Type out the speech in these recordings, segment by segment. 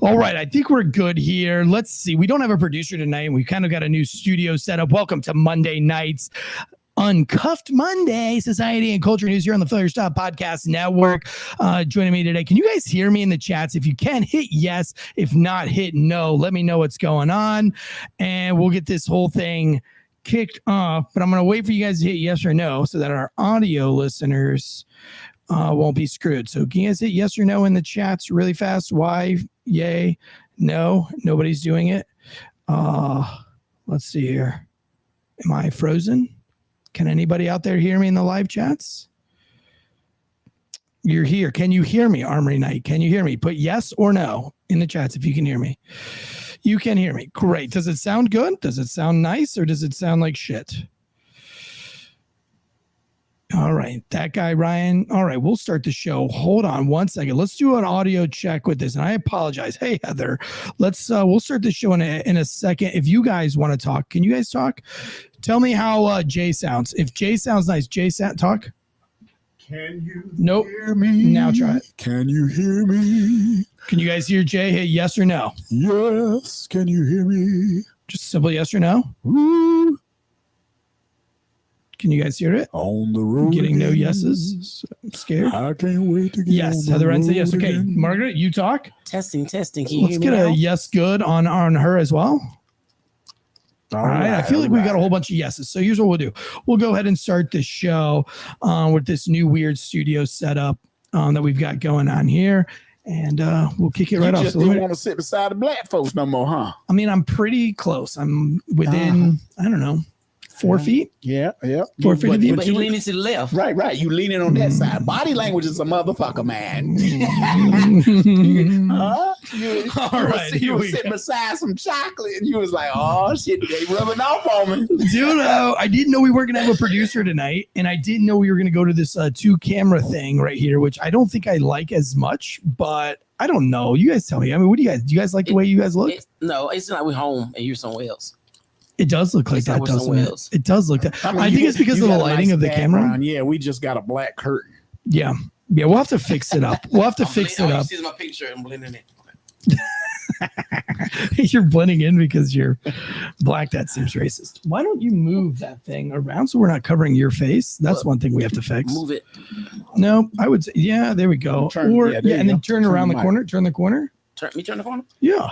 All right, I think we're good here. Let's see. We don't have a producer tonight, and we kind of got a new studio set up. Welcome to Monday nights. Uncuffed Monday, Society and Culture News here on the Failure Stop Podcast Network. Joining me today. Can you guys hear me in the chats? If you can, hit yes. If not, hit no. Let me know what's going on, and we'll get this whole thing kicked off. But I'm going to wait for you guys to hit yes or no so that our audio listeners won't be screwed. So can you guys hit yes or no in the chats really fast? Why? Yay? No? Nobody's doing it? Let's see here. Am I frozen? Can anybody out there hear me in the live chats? You're here. Can you hear me, Armory Knight? Can you hear me? Put yes or no in the chats if you can hear me. You can hear me. Great. Does it sound good? Does it sound nice? Or does it sound like shit? All right. That guy, Ryan. All right. We'll start the show. Hold on one second. Let's do an audio check with this. And I apologize. Hey, Heather. We'll start the show in a second. If you guys want to talk, can you guys talk? Tell me how Jay sounds. If Jay sounds nice, Jay, talk. Can you hear me? Now try it. Can you hear me? Can you guys hear Jay? Hit yes or no? Yes. Can you hear me? Just simple yes or no. Woo. Can you guys hear it? On the road. Getting no yeses. I'm scared. I can't wait to get yes. on Heather the N said road yes. Okay, again. Margaret, you talk. Testing. Can you Let's hear get me a now? yes good on her as well. All right. I feel like we got a whole bunch of yeses. So here's what we'll do. We'll go ahead and start the show with this new weird studio setup that we've got going on here. And we'll kick it right off. You just didn't want to sit beside the black folks no more, huh? I mean, I'm pretty close. I'm within, I don't know, 4 feet. Yeah. 4 feet of you. But he leaning to the left. Right. You leaning on that side. Body language is a motherfucker, man. All right. You were sitting beside some chocolate and you was like, oh, shit, they rubbing off on me. Dude, I didn't know we weren't going to have a producer tonight. And I didn't know we were going to go to this 2-camera thing right here, which I don't think I like as much. But I don't know. You guys tell me. I mean, what do you guys like the way you guys look? No, it's not. We're home and you're somewhere else. It does look like that, doesn't it? It does look that. I think it's because of the lighting of the camera. Yeah, we just got a black curtain. Yeah, we'll have to fix it up. We'll have to fix it up. This is my picture. I'm blending it. You're blending in because you're black. That seems racist. Why don't you move that thing around so we're not covering your face? That's one thing we have to fix. Move it. No, I would say, yeah, there we go. Then turn around the corner. Turn the corner. Turn the corner? Yeah.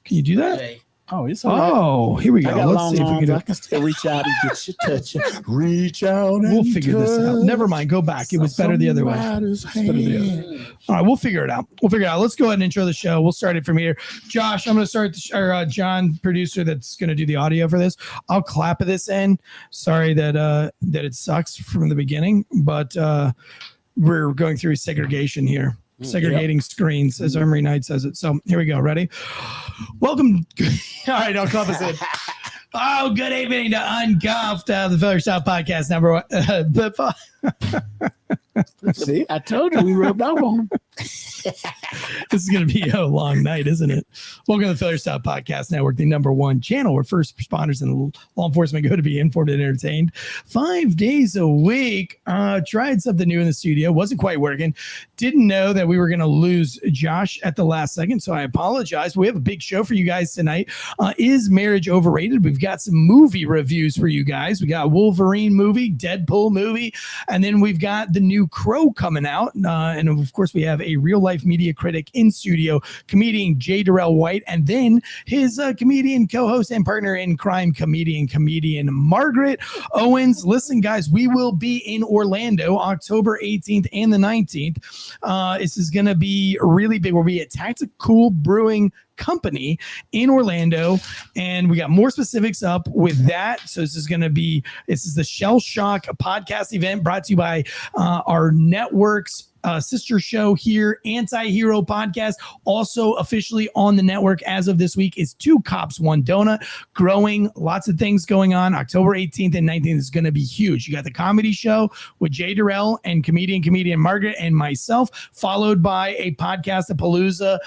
Can you do that? Okay. Oh, it's all right. Oh, here we go. I got Let's see if we can do I it. can still reach out and get you touching. Reach out and We'll figure this out. Never mind. Go back. It was better the other way. It's better the other way. All right, we'll figure it out. Let's go ahead and intro the show. We'll start it from here. Josh, I'm going to start, John, producer, that's going to do the audio for this. I'll clap this in. Sorry that it sucks from the beginning, but we're going through segregation here. Segregating screens, as Armory Knight says it. So here we go. Ready? Welcome. All right, I'll clap us in. Oh, good evening to Uncuffed, the Failure Stop Podcast number one. See, I told you we rubbed off on them. This is going to be a long night, isn't it? Welcome to the Failure Stop Podcast Network, the number one channel where first responders and law enforcement go to be informed and entertained 5 days a week. Tried something new in the studio. Wasn't quite working. Didn't know that we were going to lose Josh at the last second, so I apologize. We have a big show for you guys tonight. Is marriage overrated? We've got some movie reviews for you guys. We got a Wolverine movie, Deadpool movie, and then we've got the new Crow coming out. And of course, we have a real-life media critic in studio, comedian J. Darrell White, and then his comedian, co-host, and partner in crime, comedian Margaret Owens. Listen, guys, we will be in Orlando October 18th and the 19th. This is going to be really big. We'll be at Tactical Brewing Company in Orlando, and we got more specifics up with that. So this is the Shell Shock podcast event brought to you by our network's sister show here, Anti-Hero Podcast, also officially on the network as of this week, is Two Cops, One Donut, growing. Lots of things going on. October 18th and 19th is going to be huge. You got the comedy show with Jay Darrell and comedian Margaret and myself, followed by a podcast of Palooza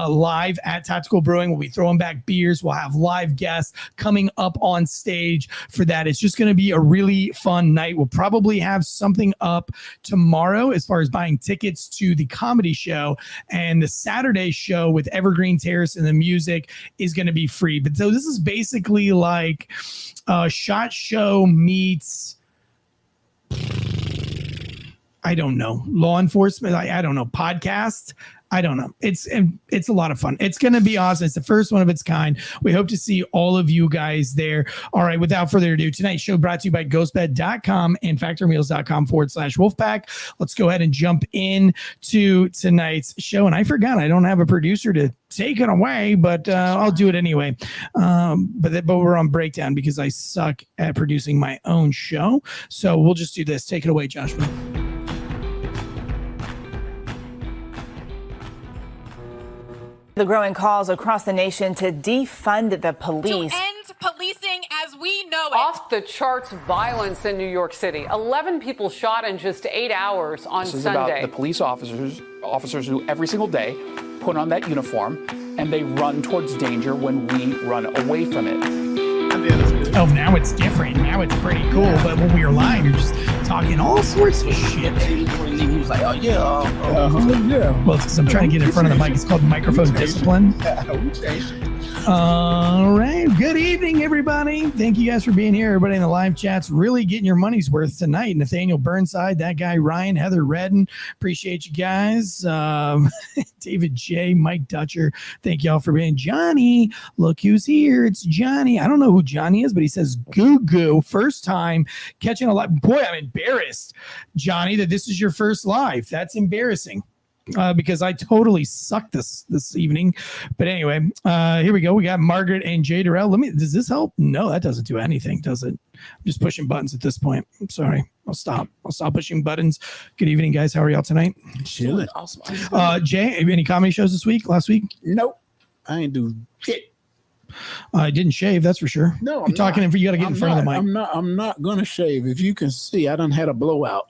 live at Tactical Brewing. We'll be throwing back beers. We'll have live guests coming up on stage for that. It's just going to be a really fun night. We'll probably have something up tomorrow as far as buying tickets to the comedy show, and the Saturday show with Evergreen Terrace and the music is going to be free. But so this is basically like a SHOT Show meets, I don't know, law enforcement. I don't know, podcast. I don't know. It's a lot of fun. It's going to be awesome. It's the first one of its kind. We hope to see all of you guys there. All right. Without further ado, tonight's show brought to you by ghostbed.com and factormeals.com/Wolfpack. Let's go ahead and jump in to tonight's show. And I forgot, I don't have a producer to take it away, but I'll do it anyway. But we're on breakdown because I suck at producing my own show. So we'll just do this. Take it away, Joshua. The growing calls across the nation to defund the police. To end policing as we know it. Off the charts violence in New York City. 11 people shot in just 8 hours on Sunday. This is about the police officers who every single day put on that uniform and they run towards danger when we run away from it. Oh, now it's different. Now it's pretty cool. But when we were live, you're just talking all sorts of shit. He was like, oh, yeah. Yeah. Well, it's because I'm trying to get in front of the mic. It's called microphone discipline. All right. Good evening, everybody. Thank you guys for being here. Everybody in the live chat's really getting your money's worth tonight. Nathaniel Burnside, that guy, Ryan, Heather Redden. Appreciate you guys. David J, Mike Dutcher. Thank y'all for being Johnny. Look who's here. It's Johnny. I don't know who Johnny is, but he says goo goo. First time catching a live. Boy, I'm embarrassed, Johnny, that this is your first live. That's embarrassing. Because I totally sucked this evening. But anyway, here we go. We got Margaret and Jay Durrell. Does this help? No, that doesn't do anything, does it? I'm just pushing buttons at this point. I'm sorry. I'll stop pushing buttons. Good evening, guys. How are y'all tonight? Chilling. Awesome. Jay, last comedy shows this week? Last week? Nope. I ain't do shit. I didn't shave, that's for sure. No, you're talking. You got to get in front of the mic. I'm not gonna shave. If you can see, I done had a blowout,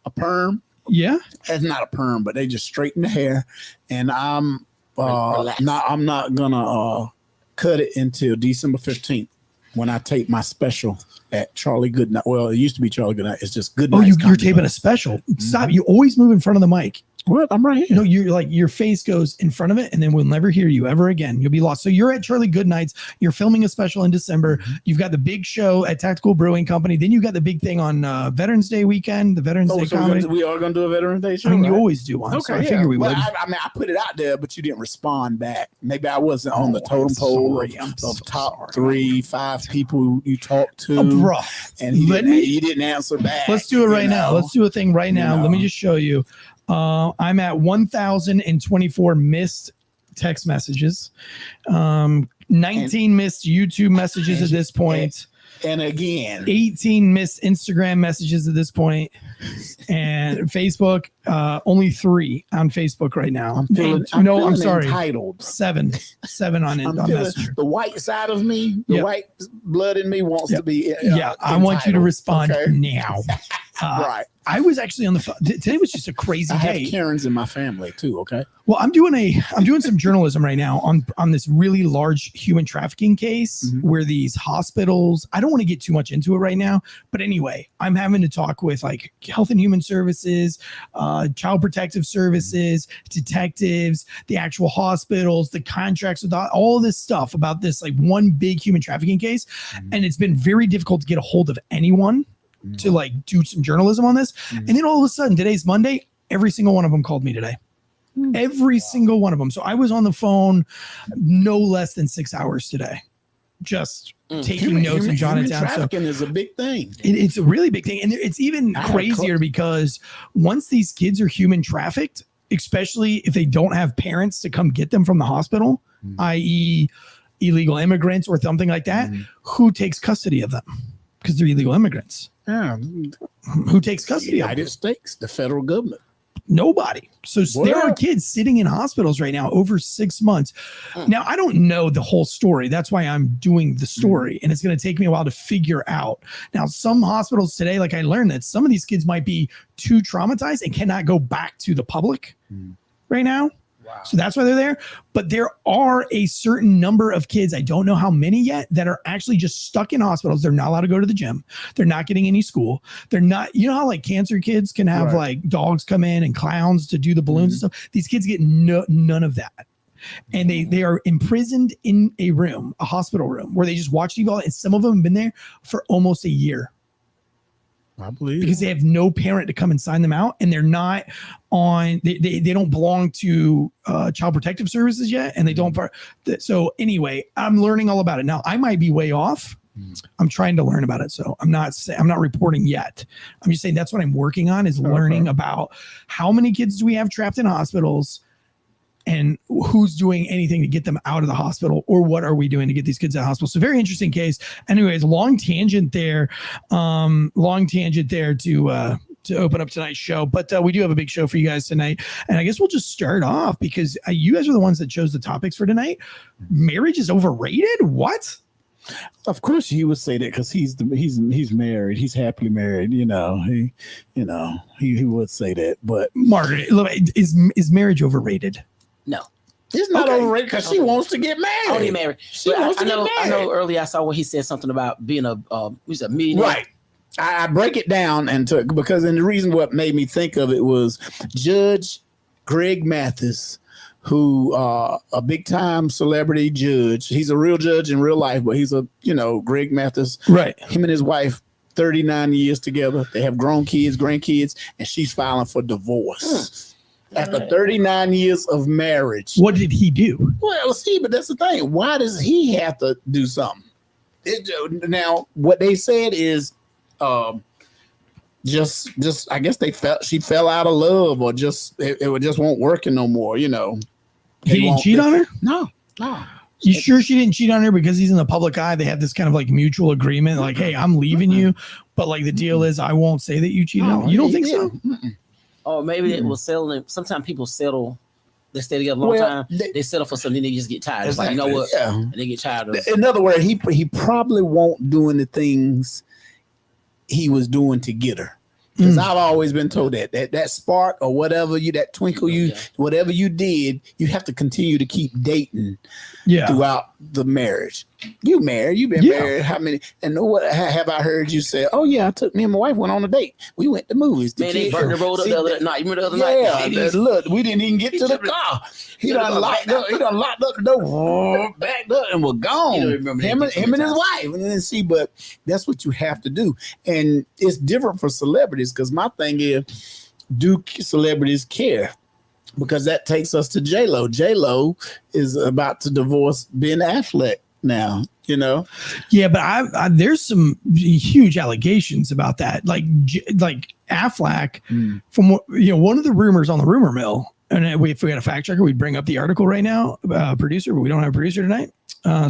a perm. Yeah, it's not a perm, but they just straighten the hair, and I'm not gonna cut it until December 15th when I tape my special at Charlie Goodnight. Well, it used to be Charlie Goodnight. It's just Goodnight. Oh, you're taping a special. Stop! You always move in front of the mic. What? I'm right here. No, you're like, your face goes in front of it, and then we'll never hear you ever again. You'll be lost. So you're at Charlie Goodnight's. You're filming a special in December. You've got the big show at Tactical Brewing Company. Then you got the big thing on Veterans Day weekend, the Veterans Day comedy. We are going to do a Veterans Day show. I mean, right? You always do one. Okay, so I figure we would. I put it out there, but you didn't respond back. Maybe I wasn't on the totem pole of top 3-5 people you talked to. Bro, and you didn't answer back. Let's do it right now. Let's do a thing right now. Let me just show you. I'm at 1,024 missed text messages, 19 missed YouTube messages at this point, and again 18 missed Instagram messages at this point, and Facebook only 3 on Facebook right now. I'm sorry, entitled. 7 on Messenger. The white side of me, white blood in me wants to be I want you to respond now. Right. I was actually on the phone. Today was just a crazy day. I have Karens in my family too. Okay. Well, I'm doing some journalism right now on this really large human trafficking case where these hospitals. I don't want to get too much into it right now, but anyway, I'm having to talk with like Health and Human Services, Child Protective Services, detectives, the actual hospitals, the contracts with all this stuff about this like one big human trafficking case, and it's been very difficult to get a hold of anyone to like do some journalism on this. And then all of a sudden, today's Monday, every single one of them called me today. Every single one of them. So I was on the phone no less than 6 hours today, just taking notes and jotting it down. Trafficking is a big thing. It's a really big thing. And it's even crazier because once these kids are human trafficked, especially if they don't have parents to come get them from the hospital, i.e. illegal immigrants or something like that, who takes custody of them? Because they're illegal immigrants. Yeah. Who takes custody of them? United States, the federal government. Nobody. So there are kids sitting in hospitals right now over 6 months. Now, I don't know the whole story. That's why I'm doing the story. And it's going to take me a while to figure out. Now, some hospitals today, like I learned that some of these kids might be too traumatized and cannot go back to the public right now. Wow. So that's why they're there. But there are a certain number of kids, I don't know how many yet, that are actually just stuck in hospitals. They're not allowed to go to the gym. They're not getting any school. They're not, you know how like cancer kids can have like dogs come in and clowns to do the balloons and stuff? These kids get none of that. And they are imprisoned in a room, a hospital room, where they just watch TV all, and some of them have been there for almost a year. I believe because they have no parent to come and sign them out, and they're not on. They don't belong to Child Protective Services yet, and they don't. So anyway, I'm learning all about it now. I might be way off. I'm trying to learn about it, so I'm not reporting yet. I'm just saying that's what I'm working on is learning about how many kids do we have trapped in hospitals, and who's doing anything to get them out of the hospital, or what are we doing to get these kids out of the hospital? So very interesting case. Anyways, long tangent there to open up tonight's show. But we do have a big show for you guys tonight. And I guess we'll just start off because you guys are the ones that chose the topics for tonight. Marriage is overrated? What? Of course he would say that because he's married. He's happily married. He would say that. But Margaret, is marriage overrated? No. It's not overrated because she wants to get married. I want to get married. I know earlier I saw where he said something about being a millionaire. Right. I break it down because the reason what made me think of it was Judge Greg Mathis, who a big time celebrity judge. He's a real judge in real life, but he's Greg Mathis. Right. Him and his wife, 39 years together. They have grown kids, grandkids, and she's filing for divorce. After 39 years of marriage. What did he do? Well, see, but that's the thing. Why does he have to do something? Now, what they said is just I guess she fell out of love, or just it just won't working no more, He didn't cheat on her? No. You sure she didn't cheat on her because he's in the public eye? They have this kind of like mutual agreement, like, hey, I'm leaving you, but like the deal is I won't say that you cheated on me. You don't think so? Or maybe it was settling. Sometimes people settle. They stay together a long time. They settle for something. They just get tired. It's like, you know what? Yeah. And they get tired of it. In other words, he probably won't doing the things he was doing to get her. Because I've always been told that spark or whatever that twinkle whatever you did, you have to continue to keep dating throughout the marriage. You married, you've been married. How many? And what have I heard you say? Oh yeah, me and my wife went on a date. We went to movies. They burned the road up the other night. You remember the other night? Yeah, look, we didn't even get to the car. He done locked up the door, backed up, and was gone. Him and his wife. And then but that's what you have to do. And it's different for celebrities because my thing is, do celebrities care? Because that takes us to J-Lo. J-Lo is about to divorce Ben Affleck now, Yeah, but there's some huge allegations about that. Like Affleck, from one of the rumors on the rumor mill, and if we had a fact checker, we'd bring up the article right now, producer, but we don't have a producer tonight.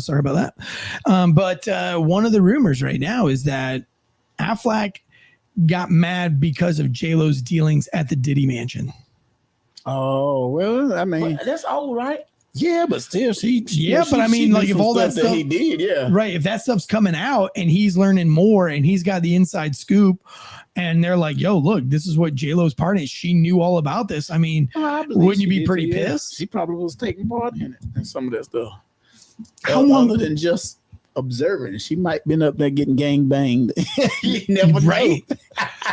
Sorry about that. But one of the rumors right now is that Affleck got mad because of J-Lo's dealings at the Diddy mansion. Oh, well, I mean, that's all right. Yeah, but still, but I mean, like if all that stuff he did, right. If that stuff's coming out and he's learning more and he's got the inside scoop, and they're like, "Yo, look, this is what J-Lo's part is. She knew all about this." I mean, wouldn't you be pretty pissed? She probably was taking part in it and some of that stuff. How long other than just observing? She might been up there getting gang banged. You never know.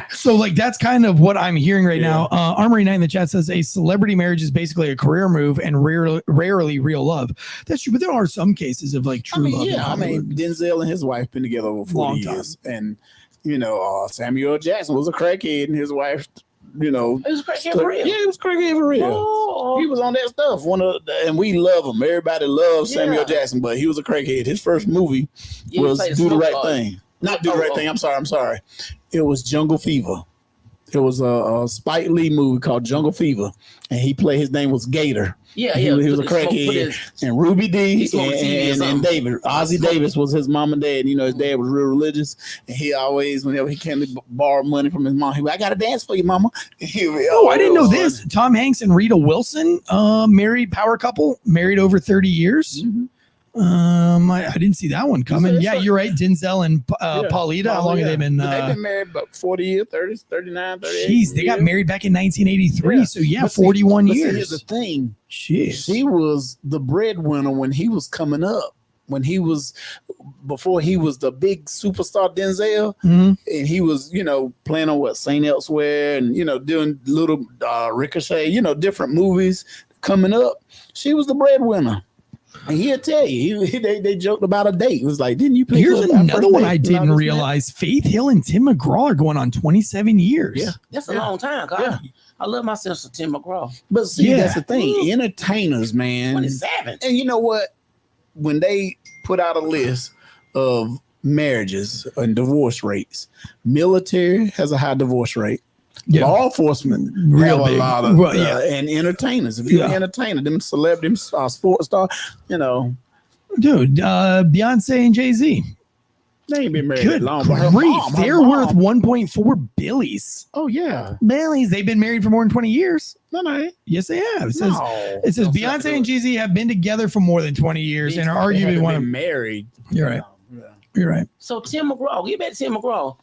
So like that's kind of what I'm hearing right now. Armory Knight in the chat says a celebrity marriage is basically a career move and rarely real love. That's true, but there are some cases of like true love. Yeah, Denzel and his wife been together over 40 years, and Samuel Jackson was a crackhead, and his wife, it was crackhead for real. Yeah, it was crackhead for real. Oh. He was on that stuff. And we love him. Everybody loves Samuel Jackson, but he was a crackhead. His first movie was Do the Right Thing. Not Do the Right Thing. I'm sorry. It was Jungle Fever. It was a Spike Lee movie called Jungle Fever, and his name was Gator. He was a crackhead. And Ruby D and David. Ozzie Davis was his mom and dad. His dad was real religious, and he always, whenever he came to borrow money from his mom, he would, I got to dance for you, mama. I didn't know this. Tom Hanks and Rita Wilson, married power couple, married over 30 years. I didn't see that one coming. Yeah, you're right. Denzel and Paulita. How long have they been? They've been married about 40 years, 30, 39, 38. Jeez, they got married back in 1983. Yeah. So yeah, But see, 41 but see, years. here's the thing. Jeez. She was the breadwinner when he was coming up. Before he was the big superstar Denzel, and he was, playing on St. Elsewhere and, doing little Ricochet, different movies coming up. She was the breadwinner. And he'll tell you, they joked about a date. It was like, didn't you play? Here's another one I didn't realize. Faith Hill and Tim McGraw are going on 27 years. Yeah. That's a long time. God. I love my sister Tim McGraw. But see, that's the thing. Entertainers, man. 27. And you know what? When they put out a list of marriages and divorce rates, military has a high divorce rate. Yeah. Law enforcement Real have big. a lot of, Well, and entertainers. If you're an entertainer, them celebrities, sports star, Dude, Beyonce and Jay-Z. they ain't been married Good that long. But her grief. mom- her They're mom- worth 1.4 billies. Oh yeah, Billies. They've been married for more than 20 years. no. Yes, they have. It says, No. it says Don't say Beyonce that. and Jay-Z have been together for more than 20 years and are arguably one of. married. You're right. Yeah. You're right. So Tim McGraw, get back to Tim McGraw.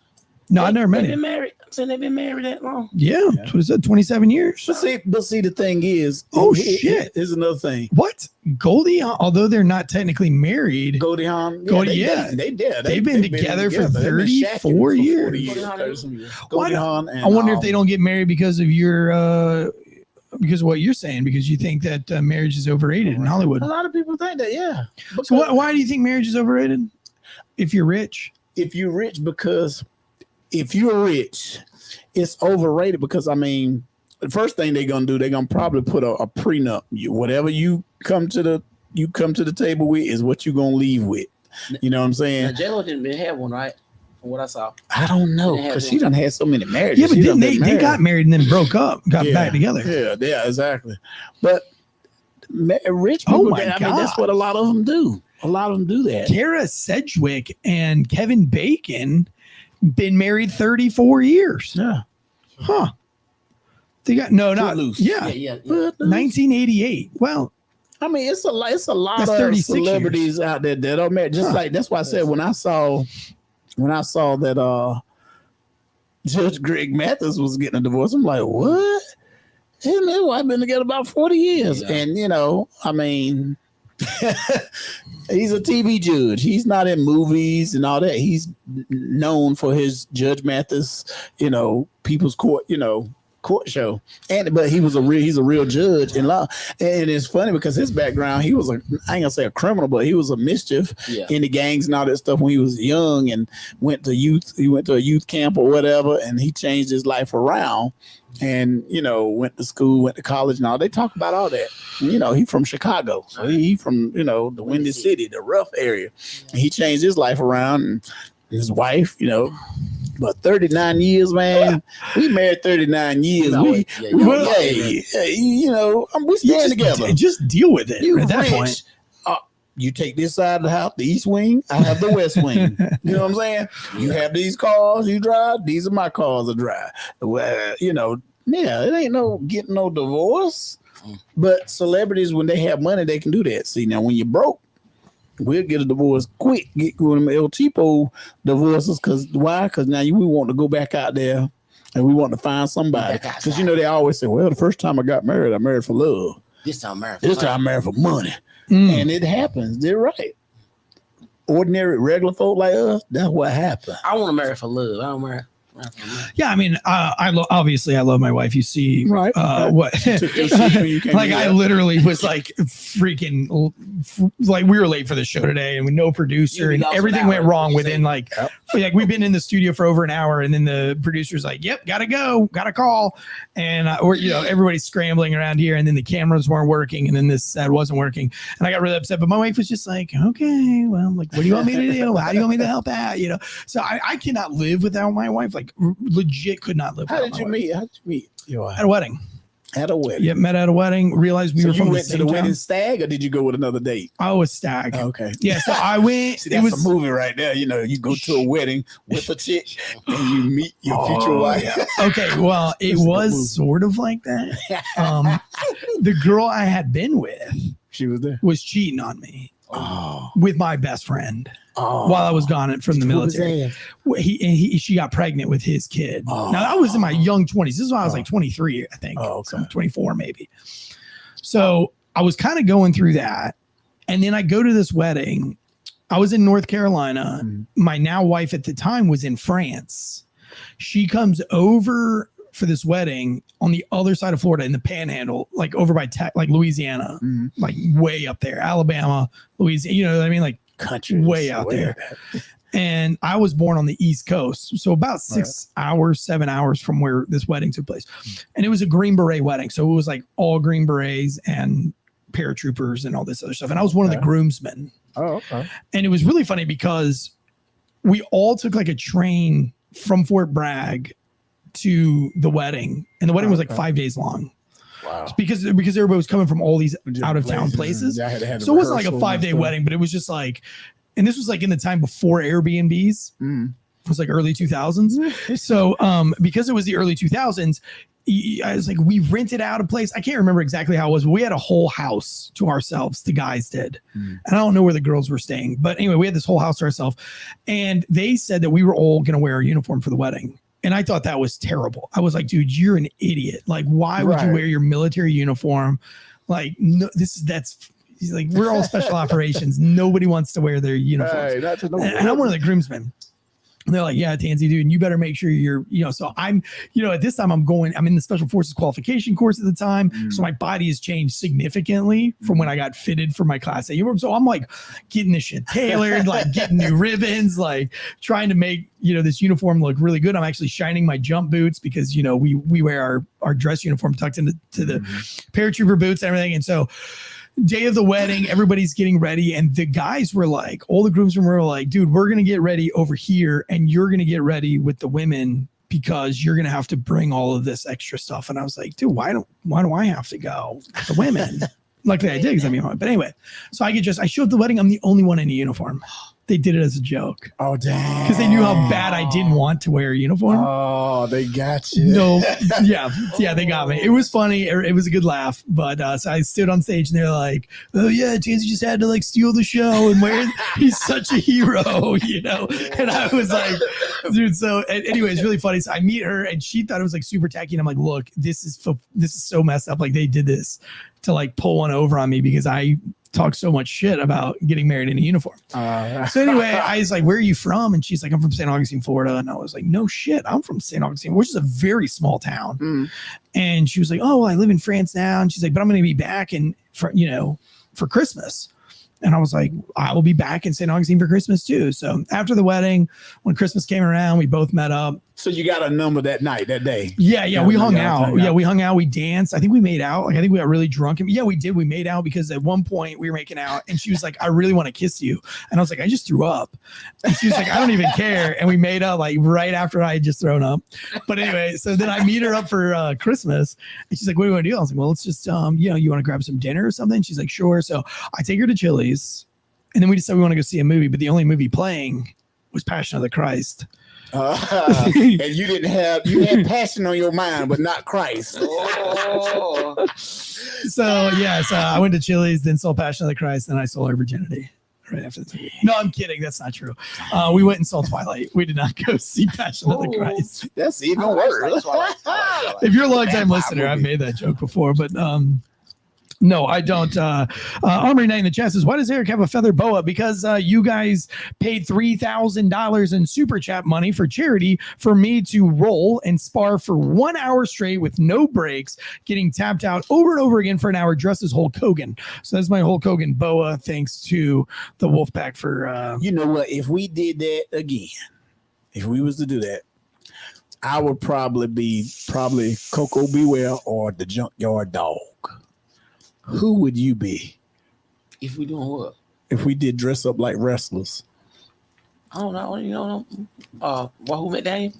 No, I never met They've him. been married. I'm saying they've been married that long. Yeah, that's what it said, 27 years. But see, the thing is, Shit. Here's another thing. What? Goldie, although they're not technically married, Goldie Hawn, they've been together for 34 years. Goldie Hawn, and I wonder if they don't get married because of your because of what you're saying, because you think that marriage is overrated in Hollywood. A lot of people think that, yeah. So why do you think marriage is overrated? If you're rich, if you're rich, it's overrated because the first thing they're gonna do, they're gonna probably put a prenup. Whatever you come to the table with is what you're gonna leave with. You know what I'm saying? J-Lo didn't have one, right? From what I saw. I don't know, because she done had so many marriages. yeah, but She then done been they got married and then broke up, got back together. Yeah, exactly. But rich people, that's what a lot of them do. A lot of them do that. Kara Sedgwick and Kevin Bacon been married 34 years. Yeah. Huh. They got not Footloose. yeah. 1988. Well, it's a lot That's of 36 celebrities years. out there that are married. Just like that's why I said when I saw that Judge Greg Mathis was getting a divorce, I'm like, what? Him and his wife been together about 40 years. Yeah. And he's a TV judge. He's not in movies and all that. He's known for his Judge Mathis, People's Court, court show. But he's a real judge in law. And it's funny because his background, he was I ain't gonna say a criminal, but he was a mischief in the gangs and all that stuff when he was young and he went to a youth camp or whatever, and he changed his life around. And went to school, went to college, and all. They talk about all that. He from Chicago, so he from the Windy City, the rough area. And he changed his life around, and his wife, but 39 years, man. We married 39 years. We stand together. Just deal with it at that point. You take this side of the house, the east wing. I have the west wing. You know what I'm saying? You have these cars you drive. These are my cars I drive. Well, it ain't no getting no divorce. But celebrities, when they have money, they can do that. See, now when you're broke, we'll get a divorce quick. Get one of them El Cheapo divorces. Because why? Because now we want to go back out there and we want to find somebody. Because they always say, well, the first time I got married, I married for love. This time I married for money. And it happens. They're right. Ordinary, regular folk like us, that's what happened. I want to marry for love. I don't marry. Yeah, I love my wife. You see, right? What? I literally was like freaking like we were late for the show today, and with no producer, and everything went wrong within like we've been in the studio for over an hour, and then the producer's like, "Yep, gotta go, gotta call," and everybody's scrambling around here, and then the cameras weren't working, and then this set wasn't working, and I got really upset. But my wife was just like, "Okay, well, like, what do you want me to do? How do you want me to help out?" So I cannot live without my wife. Like, legit could not live. How did you meet your wife? At a wedding. At a wedding. Yeah, met at a wedding. Realized we were from the same town. Wedding stag, or did you go with another date? I was stag. Oh, okay. Yeah, so I went. See, that's a movie right there. You go to a wedding with a chick and you meet your future wife. Yeah. Okay, well, it was sort of like that. The girl I had been with, she was there, was cheating on me. with my best friend while I was gone from the military. She got pregnant with his kid. Now I was in my young 20s. This is when I was like 23, I think. So 24 maybe. So I was kind of going through that. And then I go to this wedding. I was in North Carolina. My now wife at the time was in France. She comes over for this wedding on the other side of Florida in the Panhandle, like over by like Louisiana, like way up there, Alabama, Louisiana. You know what I mean? Like country, way out there. And I was born on the East Coast, so about 7 hours from where this wedding took place. And it was a Green Beret wedding, so it was like all Green Berets and paratroopers and all this other stuff. And I was one of the groomsmen. And it was really funny because we all took like a train from Fort Bragg to the wedding, and the wedding was like 5 days long. Because everybody was coming from all these out of town places. So it wasn't like a 5-day wedding, but it was just like, and this was like in the time before Airbnbs. It was like early 2000s. So because it was the early 2000s, I was like, we rented out a place. I can't remember exactly how it was, but we had a whole house to ourselves. The guys did. And I don't know where the girls were staying, but anyway, we had this whole house to ourselves, and they said that we were all going to wear a uniform for the wedding. And I thought that was terrible. I was like, dude, you're an idiot. Like, why would you wear your military uniform? Like, no, he's like, we're all special operations. Nobody wants to wear their uniforms. And I'm one of the groomsmen. And they're like, yeah, Tansy, dude, and you better make sure you're, so I'm, at this time I'm in the Special Forces qualification course at the time. So my body has changed significantly from when I got fitted for my Class A uniform. So I'm like getting this shit tailored, like getting new ribbons, like trying to make, this uniform look really good. I'm actually shining my jump boots because, we wear our dress uniform tucked into the paratrooper boots and everything. And so day of the wedding, everybody's getting ready, and the guys were like, all the groomsmen were like, dude, we're gonna get ready over here, and you're gonna get ready with the women because you're gonna have to bring all of this extra stuff. And I was like, dude, why do I have to go with the women? Luckily I did, because but anyway, so I show up at the wedding. I'm the only one in a uniform. They did it as a joke. Oh, damn. Because they knew how bad I didn't want to wear a uniform. Oh, they got you. No, yeah, they got me. It was funny. It was a good laugh. But so I stood on stage, and they're like, oh, yeah, Tansy just had to like steal the show and wear. He's such a hero, And I was like, dude, so anyway, it's really funny. So I meet her, and she thought it was like super tacky. And I'm like, look, this is so messed up. Like, they did this to like pull one over on me because I talk so much shit about getting married in a uniform. So anyway, I was like, where are you from? And she's like, I'm from St. Augustine, Florida. And I was like, no shit, I'm from St. Augustine, which is a very small town. And she was like, oh, well, I live in France now. And she's like, but I'm going to be back for Christmas. And I was like, I will be back in St. Augustine for Christmas too. So after the wedding, when Christmas came around, we both met up. So you got a number that day? Yeah, we hung out. Yeah, we hung out. We danced. I think we made out. Like, I think we got really drunk. Yeah, we did. We made out because at one point we were making out, and she was like, I really want to kiss you. And I was like, I just threw up. And she was like, I don't even care. And we made out like right after I had just thrown up. But anyway, so then I meet her up for Christmas, and she's like, what do you want to do? I was like, well, let's just, you want to grab some dinner or something? She's like, sure. So I take her to Chili's, and then we decided we want to go see a movie, but the only movie playing was Passion of the Christ. And you had passion on your mind, but not Christ. So I went to Chili's, then saw Passion of the Christ, then I saw her virginity right after the movie. No, I'm kidding. That's not true. We went and saw Twilight. We did not go see Passion of the Christ. That's even worse. If you're a long-time listener, I've made that joke before, but no, I don't. Armory Knight in the chat says, why does Eric have a feather boa? Because you guys paid $3,000 in super chat money for charity for me to roll and spar for 1 hour straight with no breaks, getting tapped out over and over again for an hour dressed as Hulk Hogan. So that's my Hulk Hogan boa, thanks to the Wolfpack for... You know what? If we did that again, if we was to do that, I would probably be Coco Beware or the Junkyard Dog. Who would you be? If we doing what? If we did dress up like wrestlers. I don't know. Wahoo McDaniel?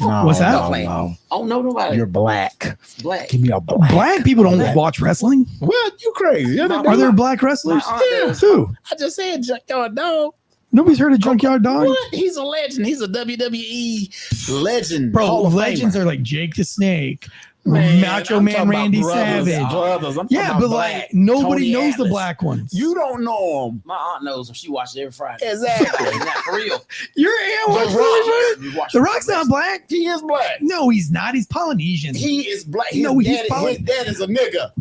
No, what's that? No. I don't know nobody. You're black. Black. Give me a black. Black people don't watch wrestling. What? You crazy? Are there black wrestlers? Yeah. Who? I just said Junkyard Dog. Nobody's heard of Junkyard Dog? What? He's a legend. He's a WWE legend. Bro, legends are like Jake the Snake, Macho I'm Man talking about Randy brothers, Savage. brothers. I'm Yeah, talking but about like black. nobody Tony knows the Atlas. black ones. You don't know them. My aunt knows him. She watches every Friday. Exactly. Not for real. Your aunt watches You watch The Rock's not black. He is black. No, he's not. He's Polynesian. He is black. His No, he's his dad is a nigga.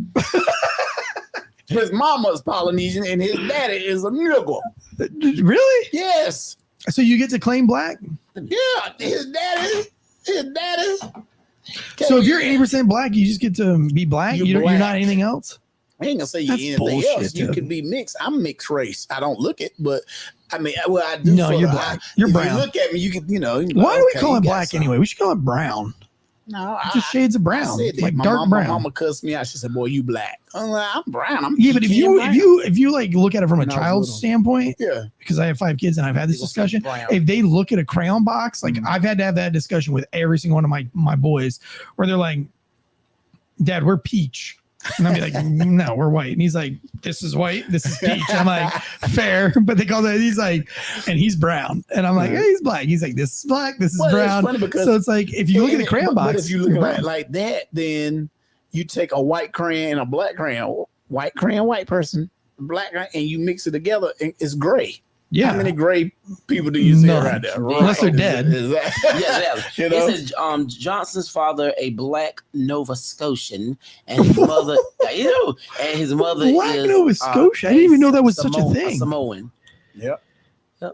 His mama's Polynesian and his daddy is a nigga. Really? Yes. So you get to claim black? Yeah. His daddy. So if you're 80% black, you just get to be black? You're You're black. not anything else? I ain't gonna say you That's anything bullshit, else. You dude. could be mixed. I'm mixed race. I don't look it, but I mean, well, I do. No, you're black. You're if brown. You look at me, you can, Why do we call it black anyway? We should call it brown. No, Just shades of brown, like dark brown. My mama cussed me out. She said, "Boy, you black." I'm like, I'm brown. Yeah, but if you like look at it from a When I was child's little. standpoint, yeah, because I have 5 kids and I've had this People say discussion. brown. If they look at a crayon box, like I've had to have that discussion with every single one of my boys, where they're like, "Dad, we're peach," and I'll be like, "No, we're white," and he's like, "This is white, this is peach." I'm like, "Fair," but they call it. He's like, and he's brown, and I'm like, "Hey, he's black." He's like, "This is black, this is Well, it's brown." funny because- So it's like if you look at a crayon box, but if you you're look at brown. it like that, then you take a white crayon and a black crayon, white crayon, white person, black crayon, and you mix it together, and it's gray. Yeah. How many gray people do you see None. around there? Unless they're dead. Exactly. Yeah. You know? It says Johnson's father, a black Nova Scotian, and his mother, and his mother Black is Nova Scotia? I didn't even know that was such a Samoan- thing. Samoan. Yep.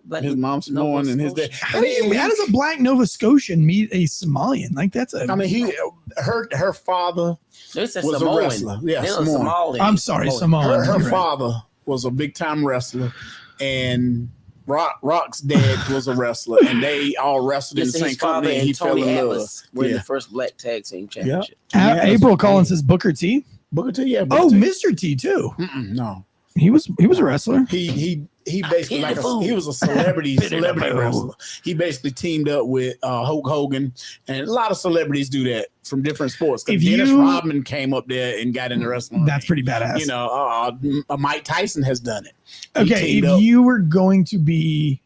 Black His mom's Samoan and his dad. How does a black Nova Scotian meet a Somalian? Like that's a. I mean, her father They said was Samoan. a wrestler. Yeah, They were Samoan. Somali. I'm sorry, Samoan. Her You're right. father was a big time wrestler, and Rock's dad was a wrestler, and they all wrestled in the His same father company. And and he fell Tony in love. Atlas were Yeah. the first black tag team championship. April Collins says Booker T. Booker T. Yeah. Oh, Booker T. Mr. T too. No. He was a wrestler. He basically he was a celebrity wrestler. He basically teamed up with Hulk Hogan, and a lot of celebrities do that from different sports. If Dennis you- Rodman came up there and got into wrestling. That's pretty badass. You know, Mike Tyson has done it. He Okay, teamed if up. you were going to be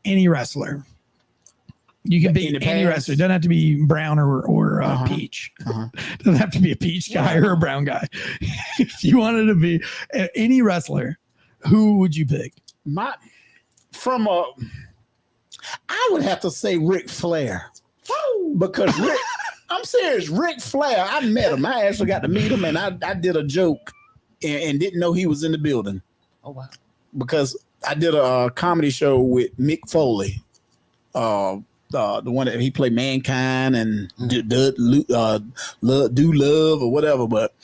any wrestler, you can be In the any past? wrestler. It doesn't have to be brown or peach. Doesn't have to be a peach guy or a brown guy. If you wanted to be any wrestler, who would you pick? I would have to say Ric Flair. Because I'm serious, Ric Flair, I met him. I actually got to meet him, and I did a joke and didn't know he was in the building. Oh wow! Because I did a comedy show with Mick Foley, the one that he played Mankind and Do Love or whatever. But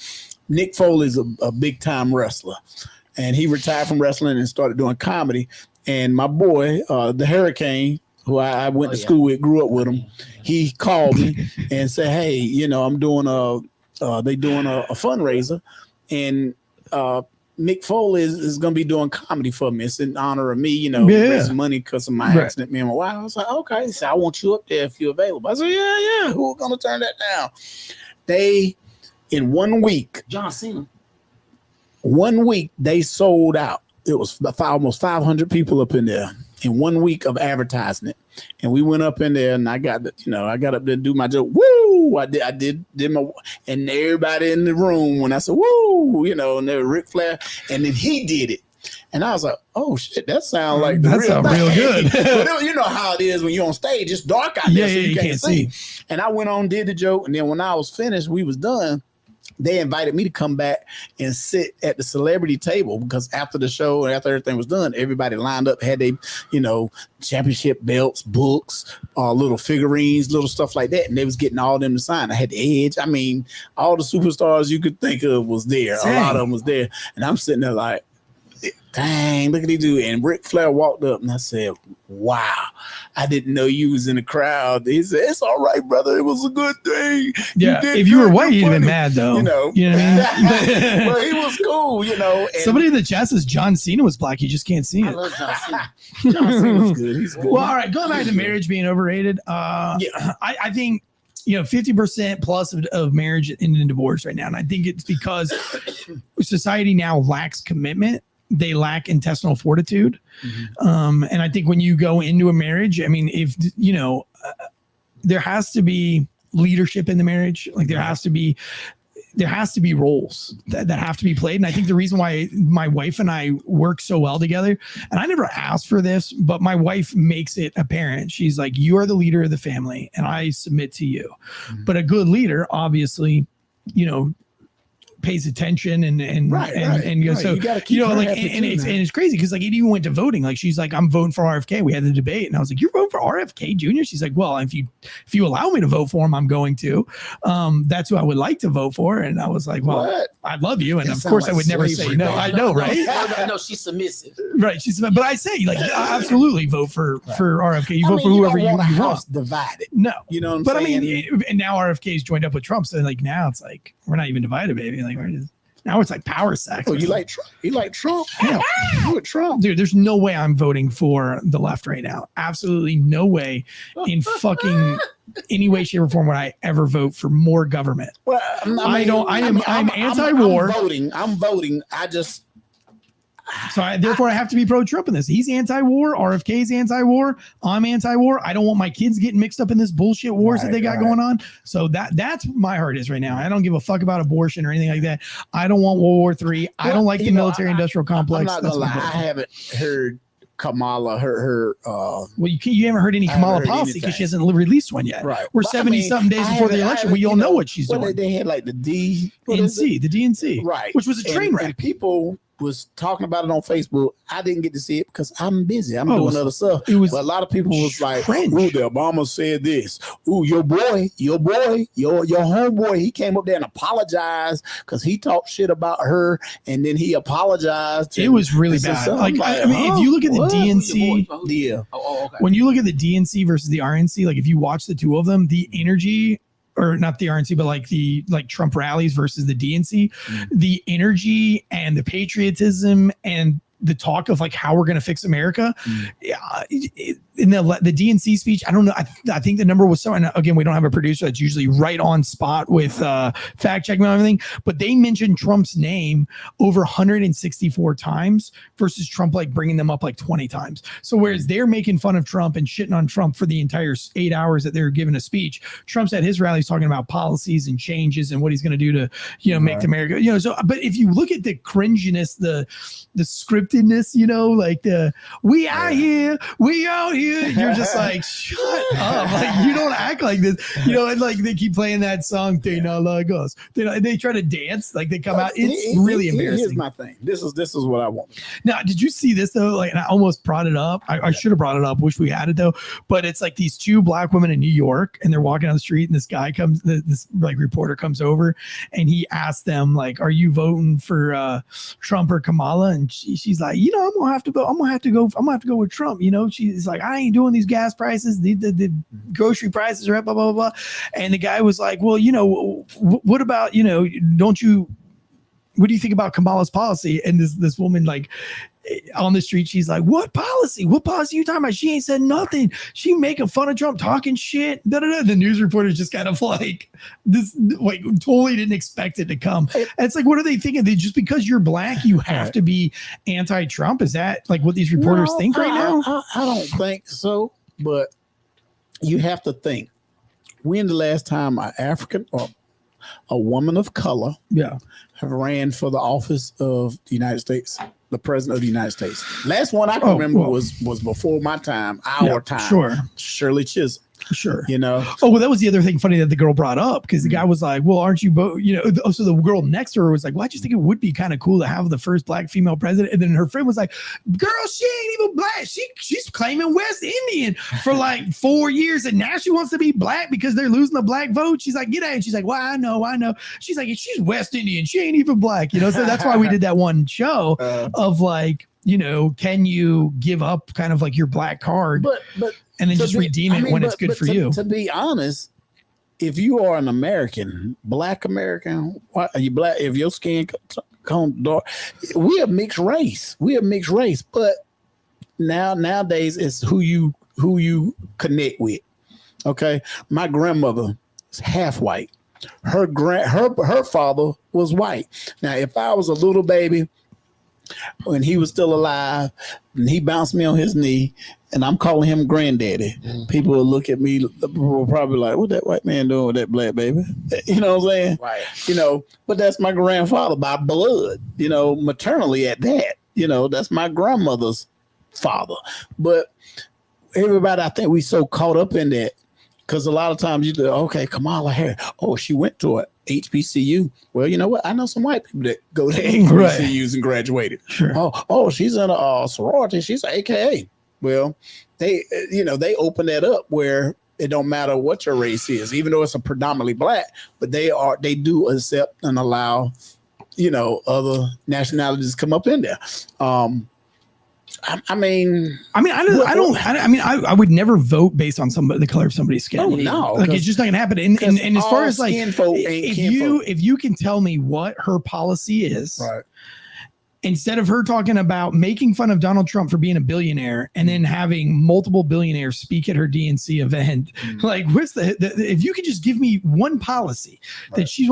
Nick Foley's a big time wrestler, and he retired from wrestling and started doing comedy. And my boy, the Hurricane, who I went to school with, grew up with him. He called me and said, "Hey, you know, I'm doing they doing a fundraiser, and Mick Foley is going to be doing comedy for me. It's in honor of me, you know, raising money because of my accident. Me and my wife." I was like, "Okay." He said, "I want you up there if you're available." I said, "Yeah. Who's going to turn that down?" They, in 1 week, John Cena. 1 week, they sold out. It was almost 500 people up in there in 1 week of advertising it. And we went up in there, and I got up there to do my joke. Woo! I did my, and everybody in the room when I said woo, you know, and there was Ric Flair, and then he did it. And I was like, "Oh shit, that sounds like the real thing." Real good. But you know how it is when you're on stage; it's dark out there, so you can't see. And I went on, did the joke, and then when I was finished, we was done. They invited me to come back and sit at the celebrity table because after the show and after everything was done, everybody lined up, had they, you know, championship belts, books, little figurines, little stuff like that. And they was getting all them to sign. I had the Edge. I mean, all the superstars you could think of was there. Dang. A lot of them was there. And I'm sitting there like, dang, look at these dude. And Ric Flair walked up and I said, "Wow, I didn't know you was in the crowd." He said, "It's all right, brother. It was a good thing." Yeah, if you were white, you'd have been mad though. You know what I mean? Well, he was cool, you know. And somebody in the chat says John Cena was black. You just can't see it. I love John Cena. John Cena's good. He's good. Well, all right, going back to marriage being overrated. I think 50% plus of marriage ended in divorce right now, and I think it's because society now lacks commitment. They lack intestinal fortitude. And I think when you go into a marriage, I mean, if there has to be leadership in the marriage. Like there has to be roles that have to be played. And I think the reason why my wife and I work so well together, and I never asked for this, but my wife makes it apparent. She's like, you are the leader of the family and I submit to you. But a good leader, obviously, pays attention and so you gotta keep like and it's crazy because like it even went to voting. Like she's like, I'm voting for RFK. We had the debate and I was like, you're voting for RFK Jr.? She's like, well, if you allow me to vote for him, I'm going to. That's who I would like to vote for. And I was like, well, I love you, and of course like I would never say no. I know, right? No, she's submissive. Right, she's but I say like absolutely vote for RFK. You vote for whoever you want. Divided. No, you know what I'm saying? I mean, and now RFK's joined up with Trump, so like now it's like we're not even divided, baby. Like now it's like power sex. Oh, you like Trump? You like Trump? Yeah, you with Trump, dude. There's no way I'm voting for the left right now. Absolutely no way in fucking any way, shape, or form would I ever vote for more government. Well, I'm anti-war. I'm voting. I just. So therefore I have to be pro-Trump in this. He's anti-war. RFK's anti-war. I'm anti-war. I don't want my kids getting mixed up in this bullshit wars that they got going on. So that's my heart is right now. I don't give a fuck about abortion or anything like that. I don't want World War III. I don't like the military-industrial complex. I'm not gonna lie. I haven't heard Kamala, well, you haven't heard any Kamala policy because she hasn't released one yet. Right. We're 70-something days before the election. We all know what she's doing. They had like the DNC, right, which was a train wreck. And people was talking about it on Facebook. I didn't get to see it because I'm busy. I'm doing other stuff. But a lot of people was like, "Ooh, the Obama said this. Ooh, your homeboy, he came up there and apologized because he talked shit about her, and then he apologized." It was really bad. Like, I mean, if you look at the DNC, when you look at the DNC versus the RNC, like if you watch the two of them, the energy. Or not the RNC, but like Trump rallies versus the DNC, the energy and the patriotism and the talk of like how we're going to fix America. In the DNC speech, I don't know. I think the number was so, and again, we don't have a producer that's usually right on spot with fact checking and everything, but they mentioned Trump's name over 164 times versus Trump like bringing them up like 20 times. So whereas they're making fun of Trump and shitting on Trump for the entire 8 hours that they're giving a speech, Trump's at his rallies talking about policies and changes and what he's going to do to, make America, so, but if you look at the cringiness, the scriptedness, like we out here, we out here, you're just like, shut up. Like, you don't act like this, and like they keep playing that song, they not like us. They try to dance, like they come out. It's really embarrassing. Here's my thing. This is what I want. Now, did you see this though? Like, and I almost brought it up. I should have brought it up. Wish we had it though. But it's like these two black women in New York, and they're walking down the street, and this guy comes, this like reporter comes over, and he asks them like, "Are you voting for Trump or Kamala?" And she's like, I'm gonna have to go with Trump. She's like, I ain't doing these gas prices, the grocery prices are up, blah, blah, blah. And the guy was like, well, what about, what do you think about Kamala's policy? And this woman, like, on the street, she's like, what policy are you talking about? She ain't said nothing. She making fun of Trump, talking shit. The news reporter's just kind of like this, like totally didn't expect it to come. And it's like, what are they thinking? Just because you're black, you have to be anti-Trump? Is that like what these reporters think right now? I don't think so, but you have to think. When the last time an African or a woman of color have ran for the office of the United States? The president of the United States. Last one I can remember was before my time, our time. Sure. Shirley Chisholm. Sure. Oh, well, that was the other thing funny that the girl brought up, because the guy was like, well, aren't you both, so the girl next to her was like, well, I just think it would be kind of cool to have the first black female president. And then her friend was like, girl, she ain't even black. She's claiming West Indian for like 4 years. And now she wants to be black because they're losing the black vote. She's like, get out. And she's like, well, I know. She's like, she's West Indian. She ain't even black, So that's why we did that one show of like, can you give up kind of like your black card? But and then just redeem it when it's good for you. To be honest, if you are an American, black American, are you black? If your skin tone dark, we are mixed race. But nowadays it's who you connect with. Okay, my grandmother is half white. Her father was white. Now, if I was a little baby, when he was still alive, and he bounced me on his knee, and I'm calling him granddaddy. People will look at me, will probably like, what that white man doing with that black baby? You know what I'm saying? Right. You know, but that's my grandfather by blood, you know, maternally at that. You know, that's my grandmother's father. But everybody, I think we so caught up in that, because a lot of times you go, okay, Kamala Harris, oh, she went to a HBCU. Well, you know what? I know some white people that go to HBCUs and graduated. Sure. Oh, she's in a sorority. She's an AKA. Well, they open that up where it don't matter what your race is, even though it's a predominantly black, but they do accept and allow, you know, other nationalities to come up in there. I would never vote based on the color of somebody's skin. Oh, no, like it's just not gonna happen. And as far as like, if you can tell me what her policy is, right, instead of her talking about making fun of Donald Trump for being a billionaire and then having multiple billionaires speak at her DNC event, like what's if you could just give me one policy that she's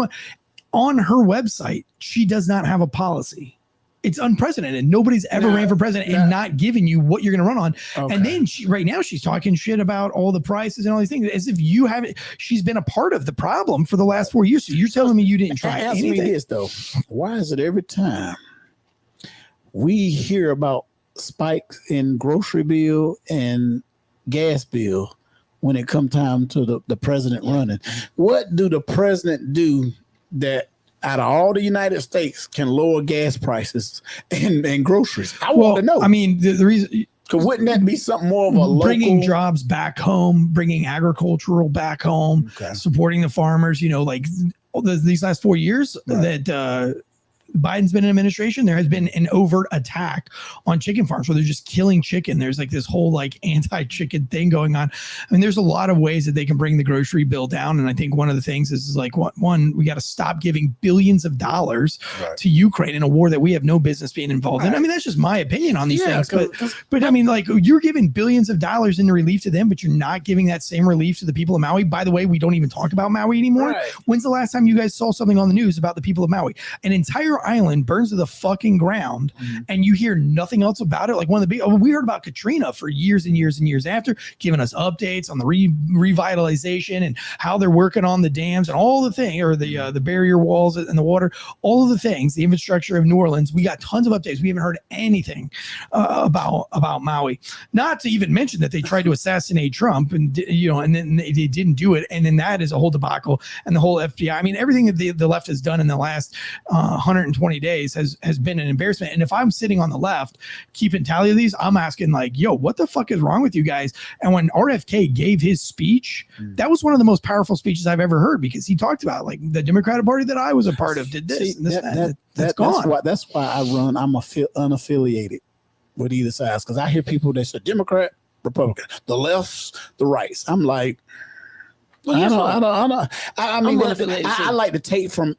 on her website, she does not have a policy. It's unprecedented. Nobody's ever ran for president and not giving you what you're going to run on. Okay. And then right now she's talking shit about all the prices and all these things as if you haven't. She's been a part of the problem for the last 4 years. So you're telling me you didn't try anything? Ask me this though: why is it every time we hear about spikes in grocery bill and gas bill when it come time to the president running? What do the president do that out of all the United States can lower gas prices and groceries? I want to know. I mean, the reason, because wouldn't that be something more of a bringing jobs back home, bringing agricultural back home, supporting the farmers? You know, like these last 4 years that Biden's been in administration, there has been an overt attack on chicken farms where they're just killing chicken. There's like this whole like anti-chicken thing going on. I mean, there's a lot of ways that they can bring the grocery bill down. And I think one of the things is like, one, we got to stop giving billions of dollars to Ukraine in a war that we have no business being involved in. I mean, that's just my opinion on these things. But I mean, like you're giving billions of dollars in relief to them, but you're not giving that same relief to the people of Maui. By the way, we don't even talk about Maui anymore. When's the last time you guys saw something on the news about the people of Maui? An entire island burns to the fucking ground and you hear nothing else about it. Like one of the big, we heard about Katrina for years and years and years after, giving us updates on the revitalization and how they're working on the dams and all the thing, or the barrier walls and the water, all of the things, the infrastructure of New Orleans. We got tons of updates. We haven't heard anything about Maui. Not to even mention that they tried to assassinate Trump and then they didn't do it. And then that is a whole debacle, and the whole FBI. I mean, everything that the left has done in the last 120 days has been an embarrassment. And if I'm sitting on the left keeping tally of these, I'm asking like, yo, what the fuck is wrong with you guys? And when RFK gave his speech, that was one of the most powerful speeches I've ever heard, because he talked about like the Democratic Party that I was a part of did this and this. That's gone. That's why I run. I'm unaffiliated with either side, because I hear people that say Democrat, Republican, the lefts, the rights. I'm like, I mean, I like to take from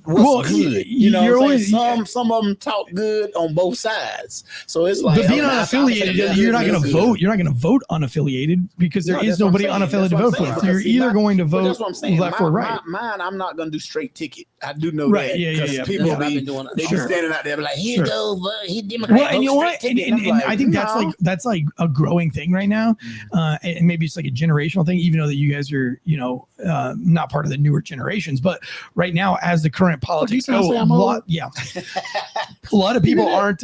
what's good. You know, always, some of them talk good on both sides. So it's like, but being unaffiliated, you're not going to vote. You're not going to vote unaffiliated because there is nobody unaffiliated to vote for. So you're either going to vote left or right. Mine, I'm not going to do straight ticket. I do know that. Yeah. People be standing out there like, here go, he Democrat. Well, and you know what? And I think that's like a growing thing right now. And maybe it's like a generational thing, even though that you guys are, not part of the newer generations. But right now, as the current politics go, a lot of people aren't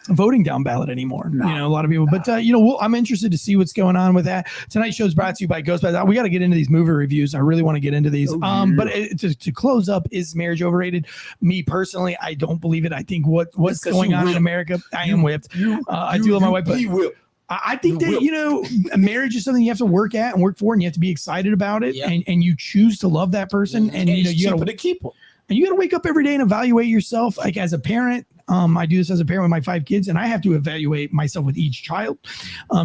voting down ballot anymore. A lot of people, but I'm interested to see what's going on with that. Tonight's show is brought to you by Ghostbusters. We got to get into these movie reviews. I really want to get into these. But to close up, is marriage overrated? Me personally, I don't believe it. I think what's going on in America, I am whipped. I do love my wife, but I think that, marriage is something you have to work at and work for, and you have to be excited about it, and you choose to love that person, and you got to keep them. And you got to wake up every day and evaluate yourself. Like as a parent, I do this as a parent with my 5 kids, and I have to evaluate myself with each child.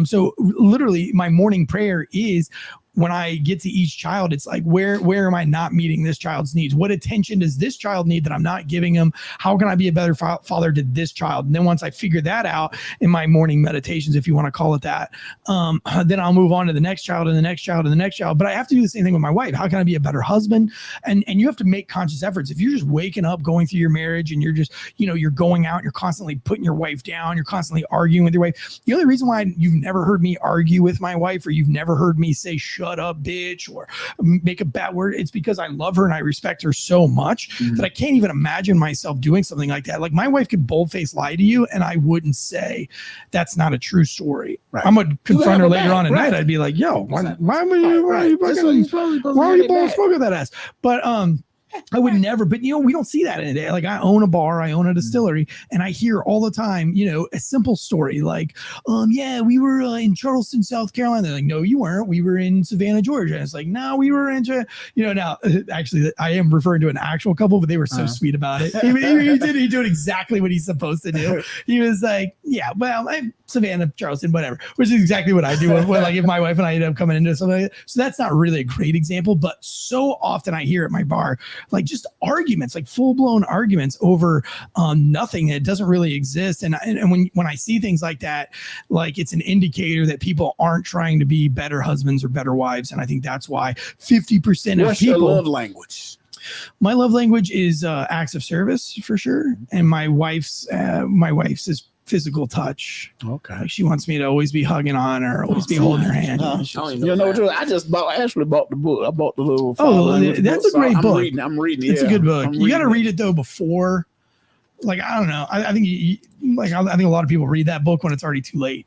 So literally my morning prayer is, when I get to each child, it's like, where am I not meeting this child's needs? What attention does this child need that I'm not giving him? How can I be a better father to this child? And then once I figure that out in my morning meditations, if you want to call it that, then I'll move on to the next child and the next child and the next child. But I have to do the same thing with my wife. How can I be a better husband? And you have to make conscious efforts. If you're just waking up, going through your marriage, and you're just, you're going out, and you're constantly putting your wife down, you're constantly arguing with your wife. The only reason why you've never heard me argue with my wife, or you've never heard me say, shut up, bitch, or make a bad word, it's because I love her and I respect her so much that I can't even imagine myself doing something like that. Like, my wife could bold-face lie to you, and I wouldn't say that's not a true story. Right. I'm going to confront her later on at night. I'd be like, yo, why are you blowing smoke at that ass? But I would never, but we don't see that in a day. Like, I own a bar, I own a distillery, and I hear all the time, a simple story like, yeah, we were in Charleston, South Carolina. They're like, no, you weren't. We were in Savannah, Georgia. And it's like, no, we were in, now actually I am referring to an actual couple, but they were so sweet about it. He did exactly what he's supposed to do. He was like, yeah, well, I'm Savannah, Charleston, whatever, which is exactly what I do when like, if my wife and I end up coming into something like that. So that's not really a great example, but so often I hear at my bar, like, just arguments, like full-blown arguments over nothing that doesn't really exist. And when I see things like that, like, it's an indicator that people aren't trying to be better husbands or better wives. And I think that's why 50% of What's people. your love language? My love language is acts of service, for sure. And my wife's is physical touch. Okay. Like, she wants me to always be hugging on her, always be holding her hand. I just bought the book. I bought the little. That's a great book. I'm reading. It's a good book. You got to read it though before. Like, I don't know. I think I think a lot of people read that book when it's already too late.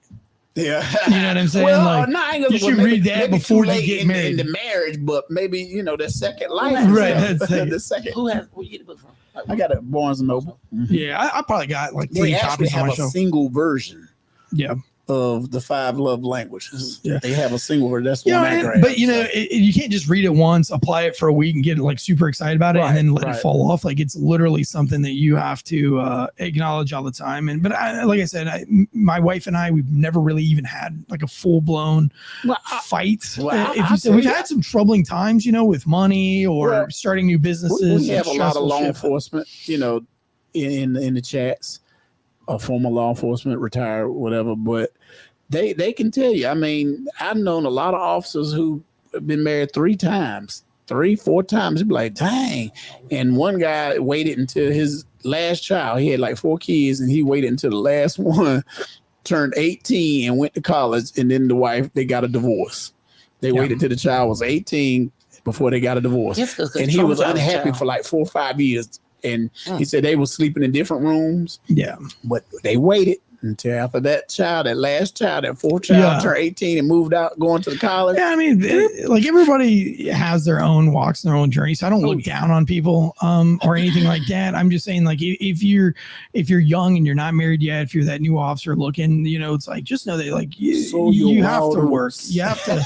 Yeah. You know what I'm saying? Well, like, you should read that before you get married. In the marriage, but maybe the second life. Right. That's the second. Where you get the book from? I got it at Barnes and Noble. Mm-hmm. Yeah, I probably got like 3 copies on my shelf. Single version. Yeah. Of the 5 love languages. Yeah. They have a single version. That's one I grabbed. But you can't just read it once, apply it for a week, and get like super excited about it, and then let it fall off. Like, it's literally something that you have to acknowledge all the time. But like I said, my wife and I, we've never really even had like a full blown fight. We've had some troubling times, with money or starting new businesses. We have a lot of law enforcement, in the chats. Former law enforcement, retired, whatever, but they can tell you. I mean, I've known a lot of officers who have been married 3 times, 3-4 times. You'd be like, dang. And one guy waited until his last child, he had like 4 kids, and he waited until the last one turned 18 and went to college, and then the wife, they got a divorce. They waited till the child was 18 before they got a divorce. And he was unhappy for like 4 or 5 years. And he said they were sleeping in different rooms. Yeah. But they waited until after that last child, that 4th child turned 18 and moved out, going to the college. Yeah, I mean, like, everybody has their own walks and their own journey. So I don't look down on people or anything like that. I'm just saying, like, if you're young and you're not married yet, if you're that new officer looking, it's like, just know that, like, you have to work. You have to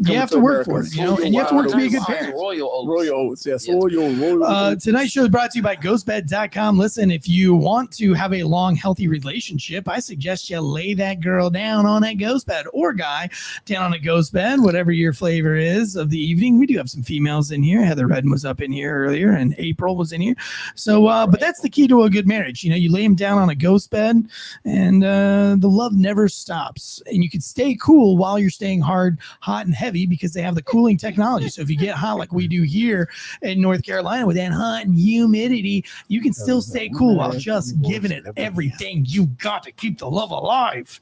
you have to work for it, and you have to work to be a good parent. Royal Oats, yes. Tonight's show is brought to you by ghostbed.com. Listen, if you want to have a long, healthy relationship, I suggest you lay that girl down on that ghost bed, or guy down on a ghost bed, whatever your flavor is of the evening. We do have some females in here. Heather Redden was up in here earlier, and April was in here. So, but that's the key to a good marriage. You lay them down on a ghost bed, and the love never stops. And you can stay cool while you're staying hot and heavy, because they have the cooling technology. So if you get hot like we do here in North Carolina with that hot and humidity, you can still stay cool while just giving it everything you got to keep the love alive.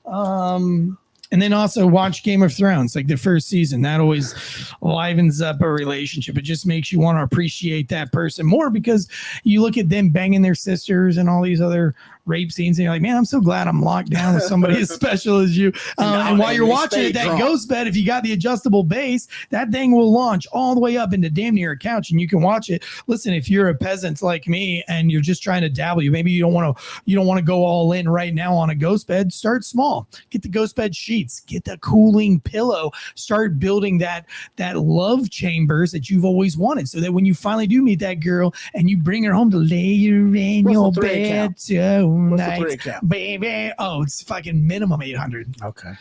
And then also watch Game of Thrones, like the first season. That always livens up a relationship. It just makes you want to appreciate that person more, because you look at them banging their sisters and all these other rape scenes, and you're like, man, I'm so glad I'm locked down with somebody as special as you. And while you're watching it, that ghost bed, if you got the adjustable base, that thing will launch all the way up into damn near a couch, and you can watch it. Listen, if you're a peasant like me and you're just trying to dabble, maybe you don't want to go all in right now on a ghost bed. Start small. Get the ghost bed sheets. Get the cooling pillow. Start building that love chambers that you've always wanted, so that when you finally do meet that girl and you bring her home to lay her in your bed, so night, baby. Oh, it's fucking minimum 800. Okay.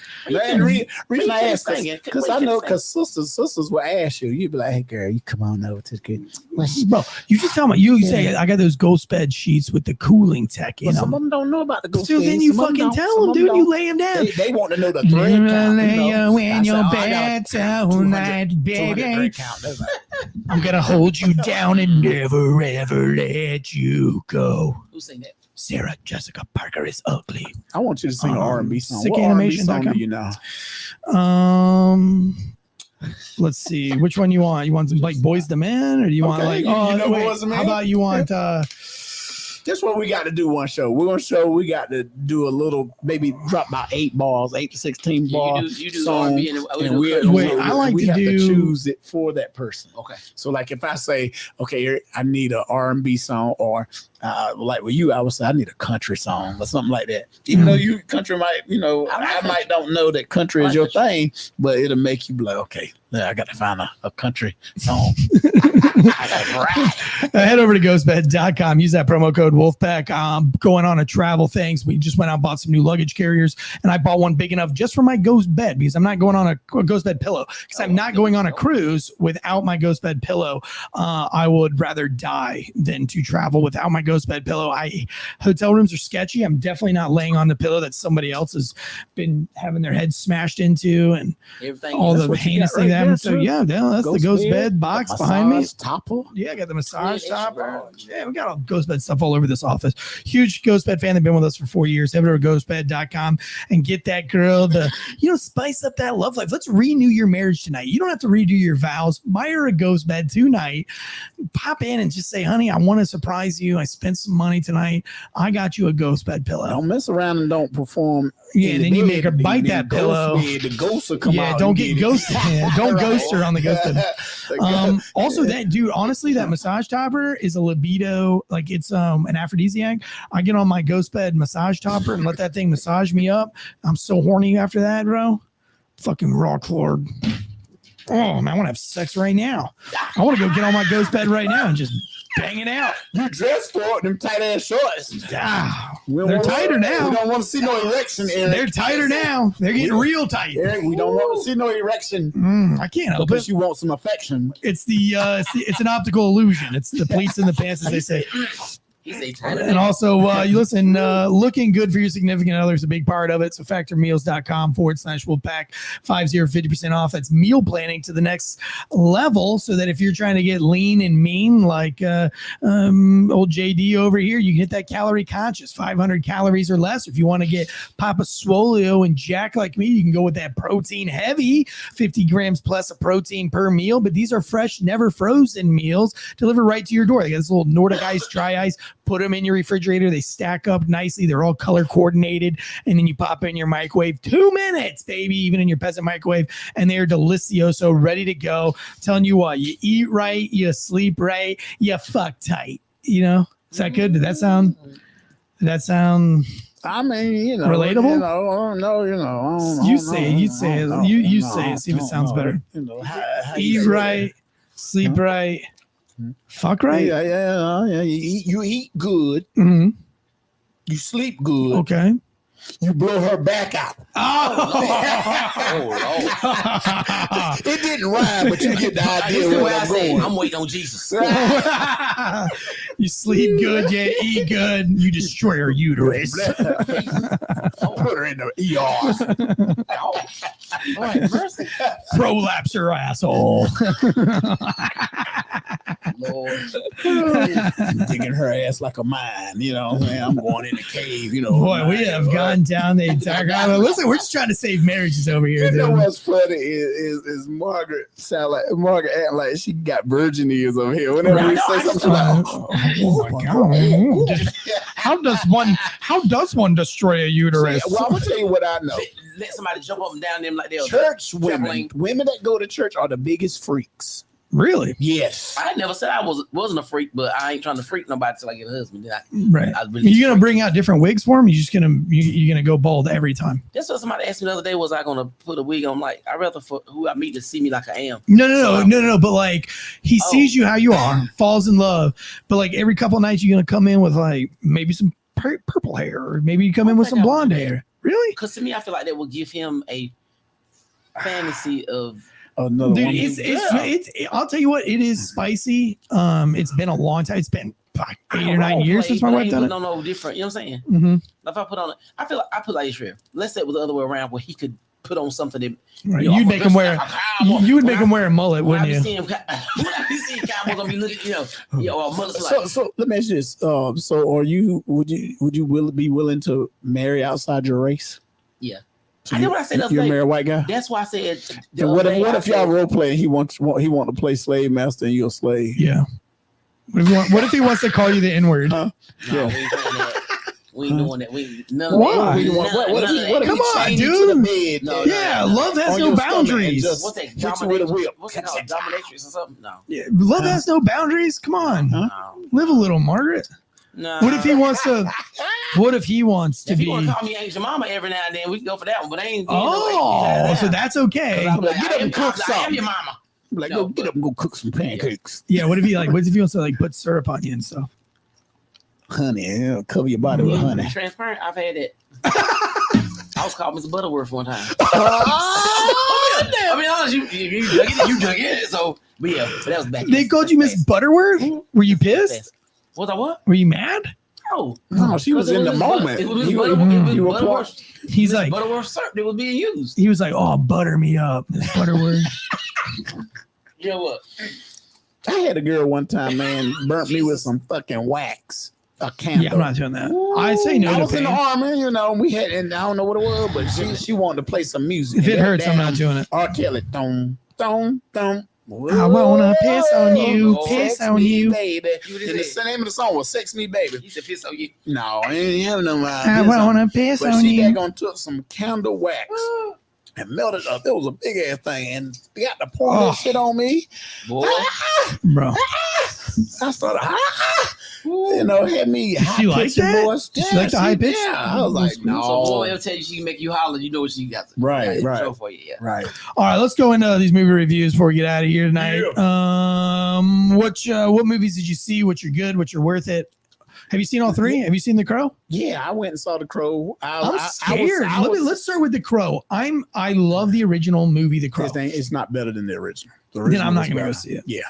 Reason I ask because I know because sisters will ask you. You be like, hey girl, you come on over to the good. Bro, you just tell me. You say I got those ghost bed sheets with the cooling tech in them. Some of them don't know about the ghost. So then you fucking tell them, dude. You lay them down. They want to know the thread count. Lay you in your bed tonight, baby. I'm gonna hold you down and never ever let you go. Who sang that? Sarah Jessica Parker is ugly. I want you to sing an R&B song. What R&B song do you know? Let's see. Which one you want? You want some like Boys the Men, or do you want like? Boys the Men? How about you want? This what we got to do one show. We got to do a little, maybe drop about 8 balls, 8 to 16 balls. You do song, R&B and we have to choose it for that person. Okay. So like if I say, okay, I need an R&B song, or like with you, I would say I need a country song or something like that. Even though you country might, I might don't know that country is your thing, but it'll make you be like, okay, I got to find a country song. Head over to ghostbed.com. Use that promo code Wolfpack. Going on a travel things. We just went out and bought some new luggage carriers, and I bought one big enough just for my ghost bed because I'm not going on a ghost bed pillow because I'm not going on a cruise without my ghost bed pillow. I would rather die than to travel without my ghost bed pillow. Hotel rooms are sketchy. I'm definitely not laying on the pillow that somebody else has been having their head smashed into and everything. All the heinous things that happen. So yeah, that's the ghost bed box behind me. Topper. Yeah, I got the massage topper. Yeah, we got all ghost bed stuff all over this office. Huge ghost bed fan. They've been with us for 4 years. Head over to ghostbed.com and get that girl to, spice up that love life. Let's renew your marriage tonight. You don't have to redo your vows. Buy her a ghost bed tonight. Pop in and just say, honey, I want to surprise you. I spent some money tonight. I got you a ghost bed pillow. Don't mess around and don't perform. Yeah, then you make her bite that pillow. The ghost will come out. Yeah, don't get ghosted. Don't ghost her on the ghost bed. Also, that dude, honestly, that massage topper is a libido, like it's an aphrodisiac. I get on my ghost bed massage topper and let that thing massage me up. I'm so horny after that, bro. Fucking rock lord. Oh man, I want to have sex right now. I want to go get on my ghost bed right now and just bang it out. You dressed for it, them tight ass shorts. They're tighter now. We don't want to see no erection, Eric. They're tighter now. They're getting real tight. Eric, we don't want to see no erection. I can't help because it. You want some affection. It's it's an optical illusion. It's the pleats in the pants, as they say. And also, you listen, looking good for your significant other is a big part of it. So factormeals.com/Wolfpack 50% off. That's meal planning to the next level. So that if you're trying to get lean and mean like old JD over here, you can hit that calorie conscious, 500 calories or less. If you want to get Papa Swolio and Jack like me, you can go with that protein heavy, 50 grams plus of protein per meal. But these are fresh, never frozen meals delivered right to your door. They got this little Nordic ice, dry ice. Put them in your refrigerator. They stack up nicely. They're all color coordinated. And then you pop in your microwave. 2 minutes, baby, even in your peasant microwave. And they're delicioso, ready to go. I'm telling you what, you eat right, you sleep right, you fuck tight. Is that good? Did that sound? I mean, relatable? You say it. You say it. See if it sounds better. Eat right, sleep right. Fuck right. Yeah. You eat good. Mm-hmm. You sleep good. Okay. You blow her back out. Oh, It didn't rhyme, but you get the idea where I'm going. I'm waiting on Jesus. You sleep good, you eat good, you destroy her uterus. Put her in the ER. Prolapse her asshole. Lord. Digging her ass like a mine, I'm going in a cave, Boy, we have gone down the entire. Listen, we're just trying to save marriages over here. You know what's funny is Margaret acting like she got virgin ears over here. Whenever we say something like, oh my God. How does one destroy a uterus? Well, I'm gonna tell you what I know. Let somebody jump up and down them like they're church women. Women that go to church are the biggest freaks. Really? Yes. I never said I wasn't a freak, but I ain't trying to freak nobody till I get a husband. Right. You're gonna bring out different wigs for him? You're just gonna go bald every time? That's what somebody asked me the other day. Was I gonna put a wig on? Like, I'd rather for who I meet to see me like I am. No. But like he sees you how you are, falls in love. But like every couple of nights, you're gonna come in with like maybe some purple hair, or maybe you come in with some blonde hair. Really? Because to me, I feel like that will give him a fantasy of another Dude, woman. it's I'll tell you what, it is spicy. It's been a long time. It's been 8 or 9 years since my wife done it. No different. You know what I'm saying? Mm-hmm. If I put on, I feel like I put like this here. Let's say it was the other way around, where he could put on something that you'd make him wear. You would make him wear a mullet, wouldn't you? When I be seeing cowboys, gonna be looking, or mullets like. So let me ask you this. So would you be willing to marry outside your race? Yeah. So I know what I said. You're a married white guy. That's why I said. So what if y'all role play? He want to play slave master and you're a slave. Yeah. What if he wants to call you the N-word? No, Yeah. we ain't doing that. We none Why? of that. What if Come on, chain dude. you to the bed? Love has no boundaries. What's that? Hit you with a whip. What's that called? Dominatrix or something? No. Yeah, love has no boundaries. Come on, live a little, Margaret. No. What if he wants to? What if he wants to If be? you want to call me Angel Mama every now and then, we can go for that one. But I ain't. So that's okay. I'm like, get up and cook I am something. your mama. Like, go get up and go cook some pancakes. Yeah. What if he wants to put syrup on you and stuff? Honey, cover your body with honey. Transparent. I've had that. I was called Mr. Butterworth one time. I mean, honest, you dug it. So, but that was back. They called you Miss Butterworth. Were you pissed? Was I what? Were you mad? No, she was in the moment. It was Butterworth. He's like Butterworth syrup that was being used. He was like, "Oh, butter me up, Miss Butterworth." You know what? I had a girl one time, man, burnt me with some fucking wax. A candle. Yeah, I'm not doing that. I say no I to was in the pain. army, we had, and I don't know what it was, but she wanted to play some music. If it hurts, I'm not doing it. R. Kelly, dum. I wanna piss on you, piss on you, baby. And the name of the song was "Sex Me, Baby." He said piss on you. No, I ain't have no. I wanna piss but on she you. gonna took some candle wax and melted up. It was a big ass thing, and they got to pour that shit on me. Boy. Bro. I started, had me high She like pitching that? voice. She like the high pitch? Yeah, I was like, no. So boy, will tell you she can make you holler. You know what she got. Right. Show for you, yeah. Right. All right, let's go into these movie reviews before we get out of here tonight. What movies did you see? What you're good? What you're worth it? Have you seen all three? Have you seen The Crow? Yeah, I went and saw The Crow. I'm scared. Let's start with The Crow. I love the original movie, The Crow. It's not better than the original. Then I'm not going to go see it. Yeah.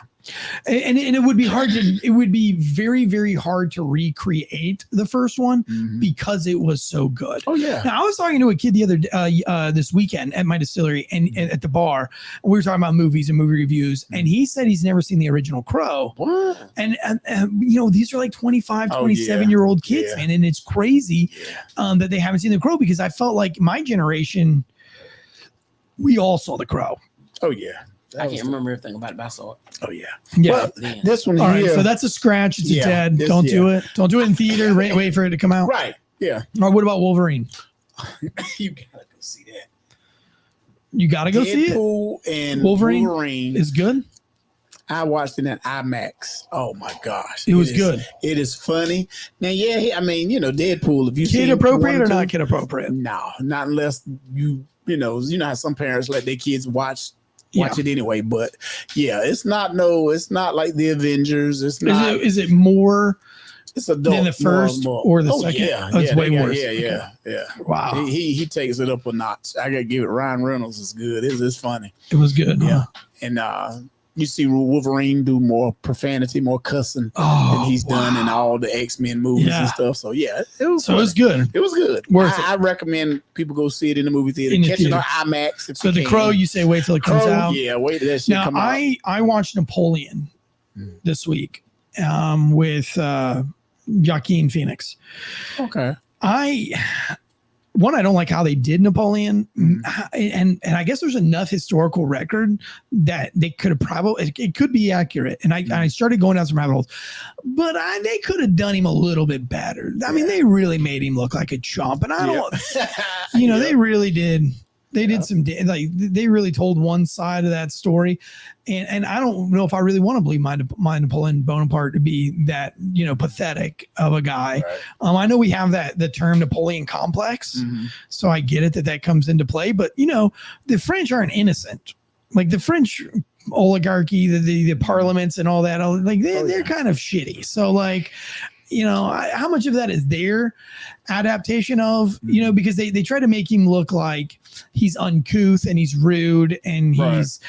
And it would be hard to, it would be very, very hard to recreate the first one because it was so good. Oh yeah. Now I was talking to a kid the other this weekend at my distillery and at the bar. We were talking about movies and movie reviews, and he said he's never seen the original Crow. What? And these are like 25, 27-year-old kids, man, and it's crazy that they haven't seen The Crow, because I felt like my generation, we all saw The Crow. Oh yeah. I can't remember everything about it, but I saw it. Oh yeah. Yeah. Well, this one All here. right, so that's a scratch. It's a dead. Don't do it. Don't do it in theater. Wait for it to come out. Right. Yeah. Or what about Wolverine? You gotta go see that. You gotta go see it. Deadpool and Wolverine is good. I watched it in IMAX. Oh my gosh. It was good. It is funny. Now, Deadpool, if you Kid appropriate or not kid appropriate? No, not unless you know how some parents let their kids watch it anyway. But yeah, it's not like the Avengers. It's not. Is it more? It's adult than the first or the second. Yeah, it's way worse. Yeah. Wow. He takes it up a notch. I gotta give it. Ryan Reynolds is good. It's funny. It was good. Yeah, and you see Wolverine do more profanity, more cussing than he's done in all the X-Men movies and stuff. So yeah, it was good. It was good. I recommend people go see it in the movie theater. Catch it on IMAX. So The Crow, you say wait till it comes out. Yeah, wait till that shit come out. I watched Napoleon this week with Joaquin Phoenix. Okay. I don't like how they did Napoleon, and I guess there's enough historical record that they could have probably, it could be accurate. And I started going down some rabbit holes, but they could have done him a little bit better. I mean, they really made him look like a chump, and I don't, they really did. They did some, they really told one side of that story. And I don't know if I really want to believe my Napoleon Bonaparte to be that, pathetic of a guy. Right. I know we have the term Napoleon complex. So I get it that comes into play, but the French aren't innocent. Like the French oligarchy, the parliaments and all that, they're kind of shitty. So how much of that is their adaptation of, because they try to make him look like he's uncouth and he's rude and he's,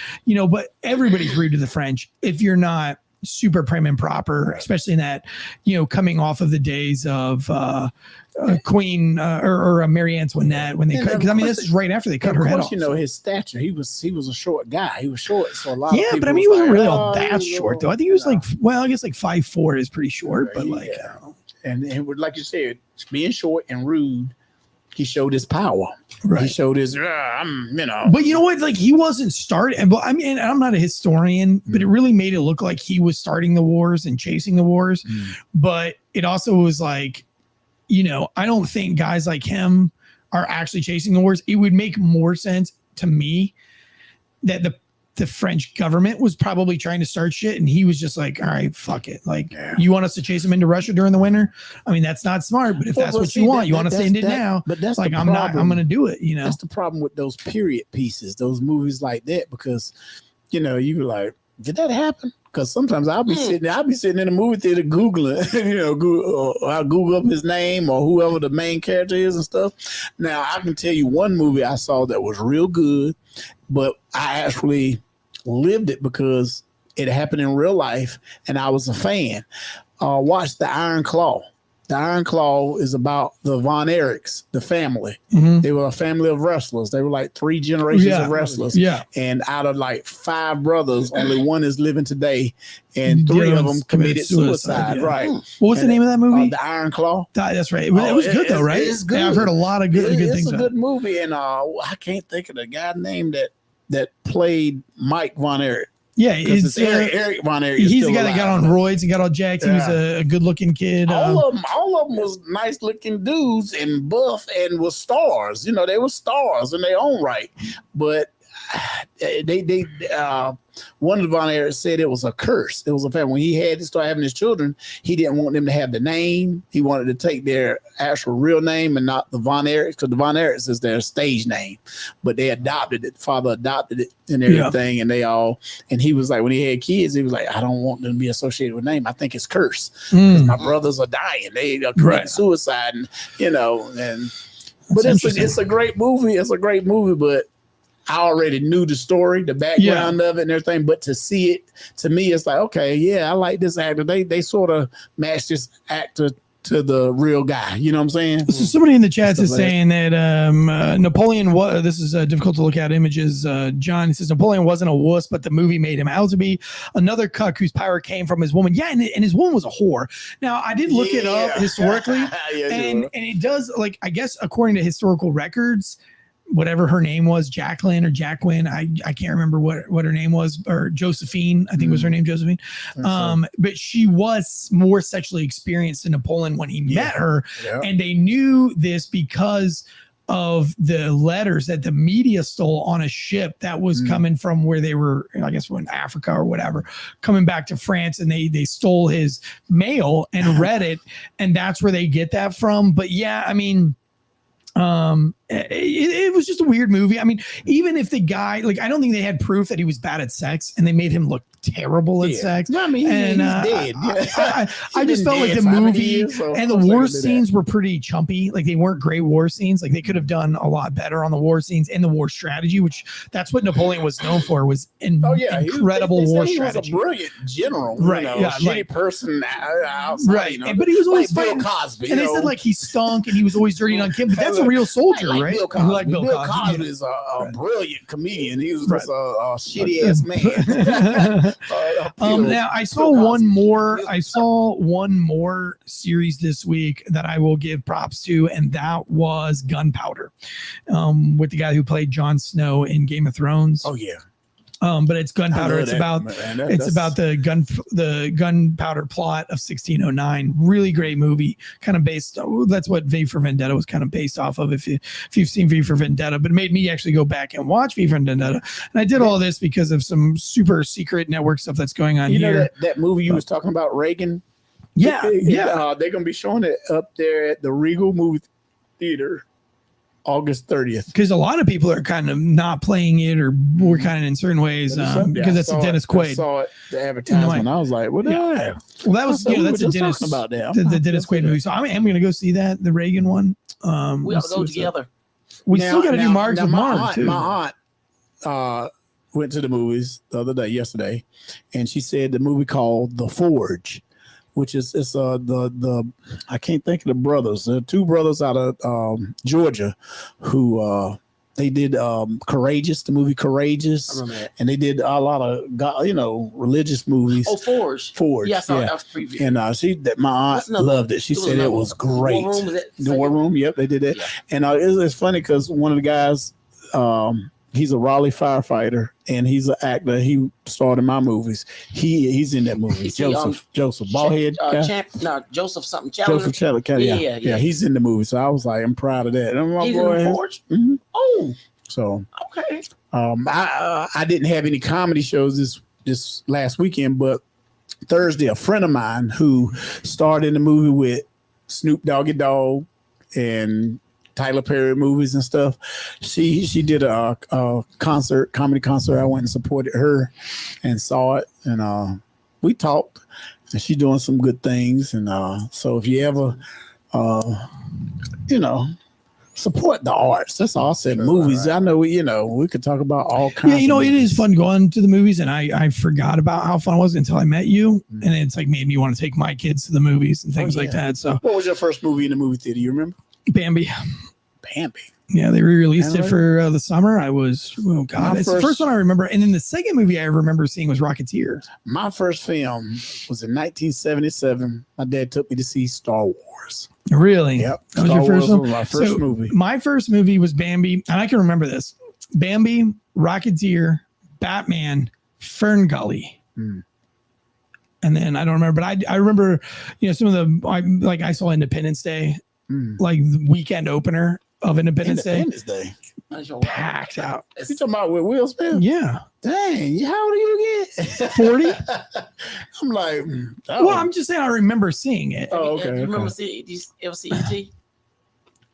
but everybody's rude to the French if you're not super prim and proper, especially in that, coming off of the days of Queen or Marie Antoinette when they cut. Because this is right after they cut her head off. His stature. He was a short guy. He was short, so a lot. Yeah, but he wasn't really all that short though. I think he was I guess 5'4" is pretty short, but and like you said, being short and rude, he showed his power. Right. He showed his, But you know what? He wasn't starting. But I'm not a historian, but it really made it look like he was starting the wars and chasing the wars. But it also was I don't think guys like him are actually chasing the wars. It would make more sense to me that the French government was probably trying to start shit, and he was just all right, fuck it. You want us to chase him into Russia during the winter? That's not smart, but if that's what you want, you want to send it now. But that's I'm going to do it. That's the problem with those period pieces, those movies like that, because you were like, did that happen? Because sometimes I'll be sitting in a movie theater Googling, I'll Google up his name or whoever the main character is and stuff. Now I can tell you one movie I saw that was real good, but I actually lived it because it happened in real life and I was a fan. Watch The Iron Claw. The Iron Claw is about the Von Erichs, the family. They were a family of wrestlers. They were 3 generations of wrestlers. Yeah. And out of 5 brothers, only one is living today. And 3 of them committed suicide. Right. What was the name of that movie? The Iron Claw. That's right. It was good though, right? It's good. Yeah, I've heard a lot of good things. It's a good movie. And I can't think of the guy name that played Mike Von Erich. Yeah, it's Eric Von Erich. He's the guy that got on roids and got all jacked. He was a good-looking kid. All of them was nice-looking dudes and buff and was stars. They were stars in their own right. But they one of the Von Erichs said it was a curse. It was a family. When he had to start having his children, he didn't want them to have the name. He wanted to take their actual real name and not the Von Erichs, because the Von Erichs is their stage name. But they adopted it. Father adopted it and everything. Yeah. And he was like, when he had kids, he was like, I don't want them to be associated with name. I think it's curse because my brothers are dying. They are committing suicide, but it's a great movie. It's a great movie, but I already knew the story, the background of it and everything, but to see it, to me, it's okay, yeah, I like this actor. They sort of matched this actor to the real guy. You know what I'm saying? So somebody in the chat is saying that Napoleon was, this is difficult to look at images. John says Napoleon wasn't a wuss, but the movie made him out to be another cuck whose power came from his woman. Yeah, and his woman was a whore. Now, I did look it up historically, and it does, I guess, according to historical records, whatever her name was, Jacqueline or Jacqueline, I can't remember what her name was, or Josephine, I think was her name, Josephine. But she was more sexually experienced than Napoleon when he met her. Yeah. And they knew this because of the letters that the media stole on a ship that was coming from where they were, I guess, in Africa or whatever, coming back to France, and they stole his mail and read it. And that's where they get that from. But yeah, it was just a weird movie. Even if the guy, I don't think they had proof that he was bad at sex, and they made him look terrible at sex. No, he's dead. I just felt like the movie and the war scenes were pretty chumpy. They weren't great war scenes. They could have done a lot better on the war scenes and the war strategy, which that's what Napoleon was known for, was incredible war strategy. He was a brilliant general, right? Shitty person outside, right? But he was always fighting. Bill Cosby, and they said he stunk and he was always dirty on Kim. But that's a real soldier, right? Bill Cosby. Bill Cosby is a brilliant comedian. He was just a shitty ass man. Now I saw one more series this week that I will give props to, and that was Gunpowder, with the guy who played Jon Snow in Game of Thrones. Oh yeah. But it's Gunpowder. It's about the gunpowder plot of 1609. Really great movie. Kind of based. That's what V for Vendetta was kind of based off of. If you've seen V for Vendetta, but it made me actually go back and watch V for Vendetta. And I did all this because of some super secret network stuff that's going on here. You know that movie you was talking about, Reagan? Yeah, they're gonna be showing it up there at the Regal movie theater August 30th. Because a lot of people are kind of not playing it, or we're kind of in certain ways because that's a Dennis Quaid. I saw it, the advertisement. I was like, what the hell? Well, that was that's a Dennis about that. The Dennis Quaid movie. So I'm going to go see that, the Reagan one. We ought to go together. We still got to do Margs with Marg too. My aunt went to the movies yesterday, and she said the movie called The Forge, which is the I can't think of the brothers. There are two brothers out of Georgia who they did Courageous, the movie Courageous. I remember that. And they did a lot of religious movies. Oh, Forge. Yeah, I saw that was preview. And my aunt loved it. She said it was great. War Room, the War Room, yep, they did that. Yeah. And it's funny because one of the guys, he's a Raleigh firefighter, and he's an actor. He starred in my movies. He's in that movie. Joseph Ballhead. Joseph something. Chandler. Joseph Chandler. Yeah. He's in the movie. So I was like, I'm proud of that. And he's in the Forge. Mm-hmm. Oh, so okay. I didn't have any comedy shows this last weekend, but Thursday, a friend of mine who starred in the movie with Snoop Doggy Dogg and Tyler Perry movies and stuff. She did a comedy concert. I went and supported her and saw it, and we talked. And she's doing some good things, and so if you ever, support the arts. That's all I said. Movies. Right. I know we could talk about all kinds. Yeah, it is fun going to the movies, and I forgot about how fun it was until I met you, and it's like made me want to take my kids to the movies and things like that. So, what was your first movie in the movie theater? You remember? Bambi. Bambi. Yeah, they re-released it for the summer. It's the first one I remember. And then the second movie I remember seeing was Rocketeer. My first film was in 1977. My dad took me to see Star Wars. Really? Yep. That was your first one? Was my first movie. My first movie was Bambi, and I can remember this. Bambi, Rocketeer, Batman, Fern Gully. And then I don't remember, but I remember, some of I saw Independence Day. Like the weekend opener of Independence Day. Packed out. You talking about with Will Smith? Yeah. Dang, how old are you again? 40. I'm like, well, I'm just saying I remember seeing it. Oh, okay. You remember seeing? You ever see E.T.?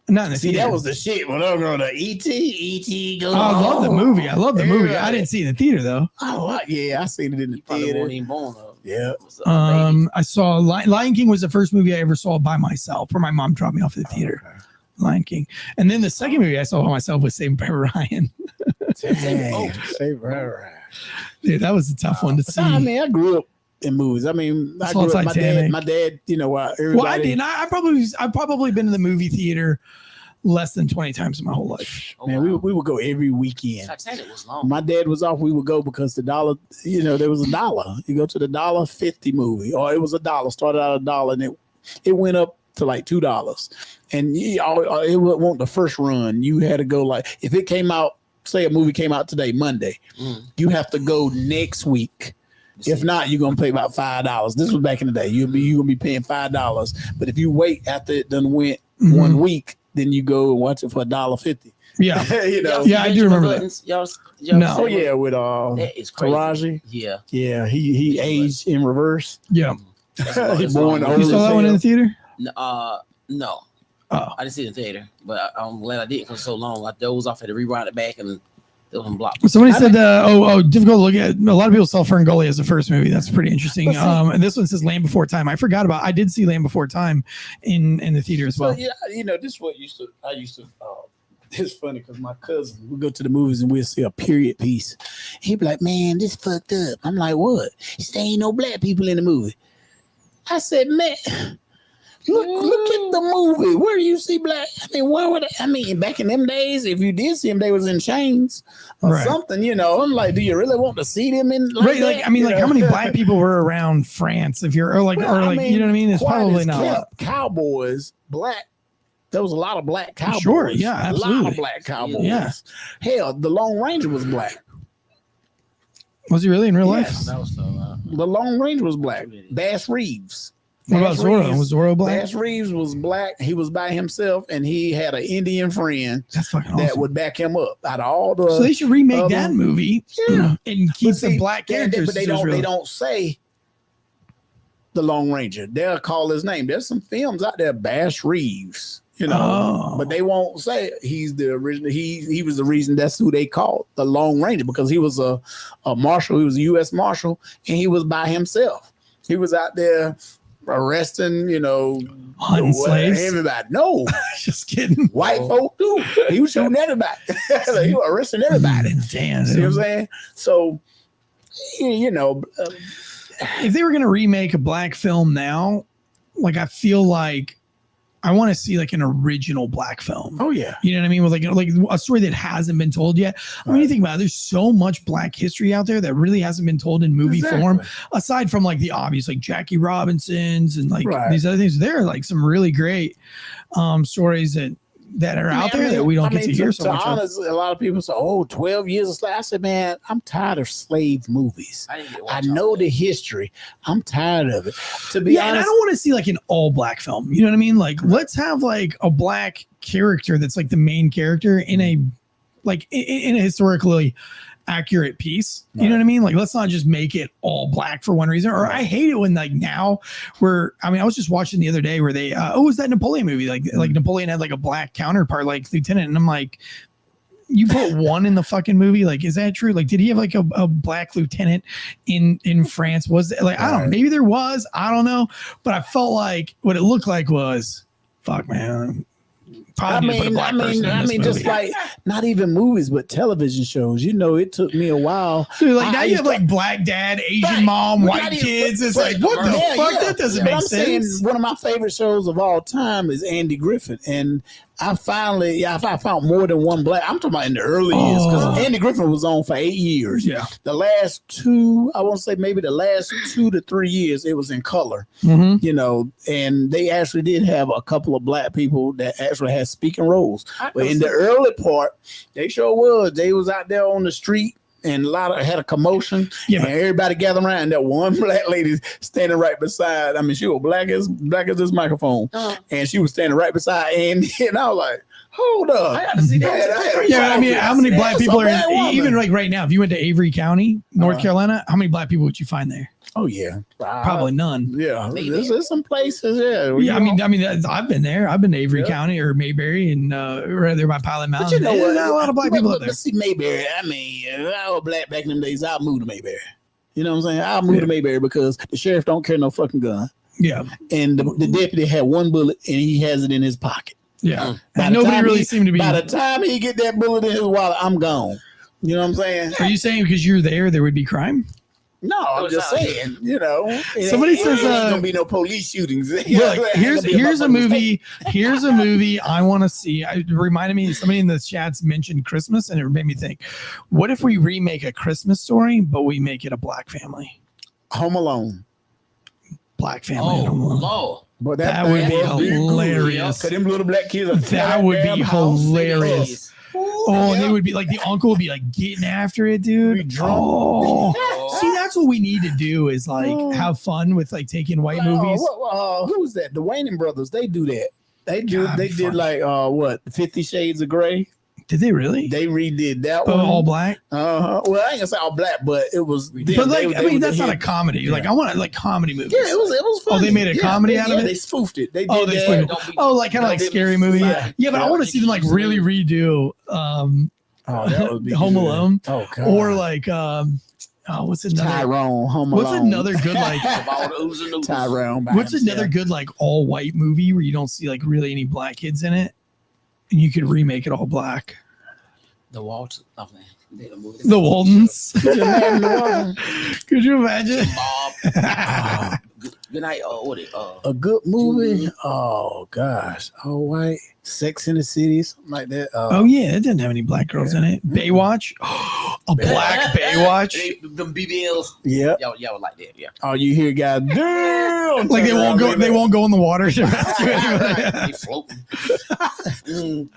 Not in the theater. That was the shit when I was growing up. E.T. Go. I love the movie. I love the movie. I didn't see it in the theater though. Oh, yeah, I seen it in the theater. Weren't even born though. Yeah. I saw Lion King was the first movie I ever saw by myself, where my mom dropped me off at the theater. Okay. Lion King, and then the second movie I saw by myself was Saved by Ryan. Saved by Ryan. Dude, that was a tough one to see. I mean, I grew up in movies. I mean, I grew up. My dad. Everybody. Well, I did. I've probably been to the movie theater less than 20 times in my whole life. Man, we would go every weekend. Titanic was long. My dad was off. We would go because the dollar, there was $1. You go to the $1.50 movie, or it was $1. Started out $1, and it went up to like $2. And it wasn't the first run. You had to go if it came out, say a movie came out today, Monday, you have to go next week. If not, you're gonna pay about $5. This was back in the day. You're gonna be paying $5. But if you wait after it done went 1 week, then you go and watch it for $1.50. Yeah, yeah, I do remember that. No. Oh yeah, with Taraji. Yeah, he aged in reverse. Yeah, he's born. You saw that one in the theater? No. Oh. I didn't see it in the theater, but I'm glad I didn't because so long. I dozed off, had to rewind it back, and it was blocked. Somebody said, difficult to look at. A lot of people saw Fern Gully as the first movie. That's pretty interesting. And this one says Land Before Time. I forgot about. I did see Land Before Time in the theater as well. So, yeah, this is what I used to. It's funny because my cousin would go to the movies and we'll see a period piece. He'd be like, "Man, this fucked up." I'm like, "What?" He said, "Ain't no black people in the movie." I said, "Man, look at the movie. Where do you see black? I mean, where would back in them days, if you did see them, they was in chains or something. I'm like, do you really want to see them in that? How many black people were around France? If you're you know what I mean? It's probably not a lot. Cowboys, black. There was a lot of black cowboys. Sure, yeah, absolutely. A lot of black cowboys. Yeah. Hell, the Lone Ranger was black. Was he really in real life? That was so. The Lone Ranger was black. Bass Reeves. What about Zorro? Was Zorro black? Bass Reeves was black. He was by himself, and he had an Indian friend that would back him up. Out of all the, so they should remake that movie, and keep the black characters. But they don't say the Lone Ranger. They'll call his name. There's some films out there. Bass Reeves. you know, but they won't say he's the original. He was the reason. That's who they called the Lone Ranger, because he was a marshal. He was a U.S. Marshal, and he was by himself. He was out there arresting, you know, hunting slaves. Everybody. No, just kidding. White folk too. He was shooting everybody. He was arresting everybody. Damn. See what I'm saying? So, you know, if they were gonna remake a black film now, like I feel like I want to see like an original black film. Oh yeah, you know what I mean, with like a story that hasn't been told yet. I mean, you think about it, there's so much black history out there that really hasn't been told in movie form. Aside from like the obvious, like Jackie Robinson's and like these other things, there are like some really great stories that are out there that we don't get to hear so much of. A lot of people say, "Oh, 12 years of slave." I said, "Man, I'm tired of slave movies. I know the history. I'm tired of it." To be honest, and I don't want to see like an all black film. You know what I mean? Like, let's have like a black character that's like the main character in a historically accurate piece. You know what I mean? Like, let's not just make it all black for one reason. Or I hate it when like now I was just watching the other day where they it was that Napoleon movie, like Napoleon had like a black counterpart, like lieutenant, and I'm like, you put one in the fucking movie, like, is that true? Like, did he have like a black lieutenant in France? Was it, like, I don't know, maybe there was, I don't know, but I felt like what it looked like was, fuck, man. I mean, just like not even movies, but television shows. You know, it took me a while. Dude, like now you have like black dad, Asian mom, white kids. It's like, what the fuck? That doesn't make sense. One of my favorite shows of all time is Andy Griffith, and I found more than one black. I'm talking about in the early years, because Andy Griffith was on for 8 years. Yeah, the last two, I want to say maybe the last 2 to 3 years, it was in color. You know, and they actually did have a couple of black people that actually had speaking roles. But in the early part, they sure was. They was out there on the street. And had a commotion, and everybody gathered around. And that one black lady standing right beside. I mean, she was black as this microphone, and she was standing right beside Andy. And I was like, "Hold up, I got to see that." I mean, how many black people are even like right now? If you went to Avery County, North Carolina, how many black people would you find there? Oh yeah, probably none. Yeah, there's some places. Yeah, I mean, I've been there. I've been to Avery County or Mayberry, and right there by Pilot Mountain. But you know what? Not a lot of black people up there. But see, Mayberry. I mean, if I was black back in them days, I'll move to Mayberry. You know what I'm saying? I'll move to Mayberry because the sheriff don't carry no fucking gun. Yeah, and the deputy had one bullet, and he has it in his pocket. Yeah, and nobody really seemed to be. By the time he get that bullet in his wallet, I'm gone. You know what I'm saying? Are you saying because you're there would be crime? No, I'm just saying, you know. Somebody says ain't gonna be no police shootings. Here's a movie. Here's a movie I want to see. It reminded me, somebody in the chats mentioned Christmas, and it made me think, what if we remake a Christmas story, but we make it a black family? Home Alone. Black family. Home Alone. Lord. But that would be hilarious. Because them little black kids that would be hilarious. Oh, and they would be like, the uncle would be like getting after it, dude. Oh, see, that's what we need to do is like have fun with like taking white movies. Who was that? The Wayne brothers. They do that. They did like 50 Shades of Grey. Did they really? They redid that one. All black? Well, I ain't gonna say all black, but it was. But like, I mean, that's not a comedy. Like, I want like comedy movies. Yeah, it was funny. Oh, they made a comedy out of it? They spoofed it. They did they spoofed it. Oh, like kind of like Scary Movie. Yeah, but I want to see them like really redo that would be Home Alone. Oh, God. Or like what's another Tyrone Home Alone? What's another good like Tyrone? What's another good like all white movie where you don't see like really any black kids in it, and you could remake it all black? The Waltons. Oh, man. The Waltons. Could you imagine? Bob. Good night. A good movie. Oh gosh. All white. Sex in the City, something like that. Oh yeah, it didn't have any black girls in it. Baywatch. A black Baywatch. The BBLs. Yeah. Y'all would like that. Yeah. Oh, you hear guys? Damn. Like they won't go. They won't go in the water. They floating. Oh,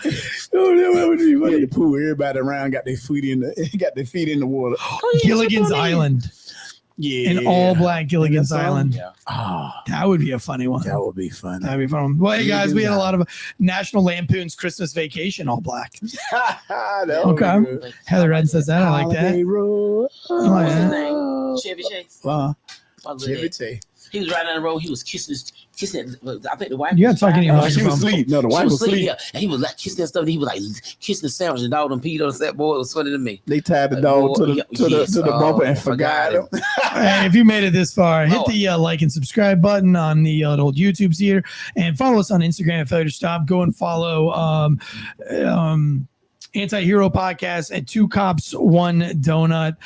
that would be funny. The pool. Everybody around got their feet in the water. Gilligan's Island. Yeah, an all black Gilligan's Island. Yeah. That would be a funny one. That would be fun. That'd be fun. Well, hey guys, we had a lot of National Lampoon's Christmas Vacation all black. Okay. Heather Red says that. I like that. What's his name? Chevy Chase. Chevy Chase. He was riding down the road. He was kissing. I think the wife. You got talking about she was asleep. No, the wife was asleep. Yeah, and he was like kissing that stuff. And he was like kissing the sandwich, and dog and peed on that boy. It was funny to me. They tied the dog to the bumper and forgot him. Hey, if you made it this far, hit the like and subscribe button on the old YouTube here, and follow us on Instagram at Failure to Stop. Go and follow Anti-Hero Podcast and 2 Cops, 1 Donut.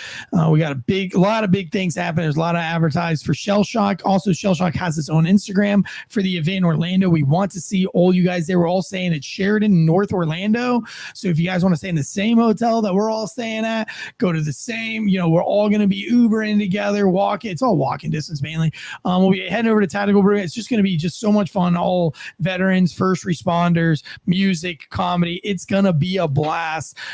We got a lot of big things happening. There's a lot of advertised for Shell Shock. Also, Shell Shock has its own Instagram for the event in Orlando. We want to see all you guys there. We're all staying at Sheridan, North Orlando. So if you guys want to stay in the same hotel that we're all staying at, go to the same, we're all going to be Ubering together, walking. It's all walking distance mainly. We'll be heading over to Tactical Brew. It's just going to be just so much fun. All veterans, first responders, music, comedy. It's going to be a blast.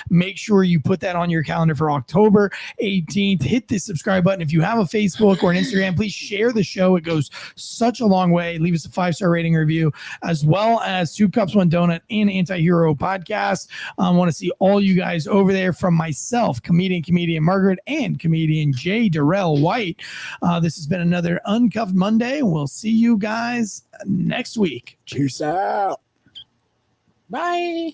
Make sure you put that on your calendar for October 18th. Hit the subscribe button. If you have a Facebook or an Instagram, please share the show. It goes such a long way. Leave us a 5-star rating review, as well as 2 Cups, 1 Donut and Anti-Hero Podcast. I want to see all you guys over there. From myself, comedian Margaret, and comedian J. Darrell White. This has been another Uncuffed Monday. We'll see you guys next week. Cheers out. Bye.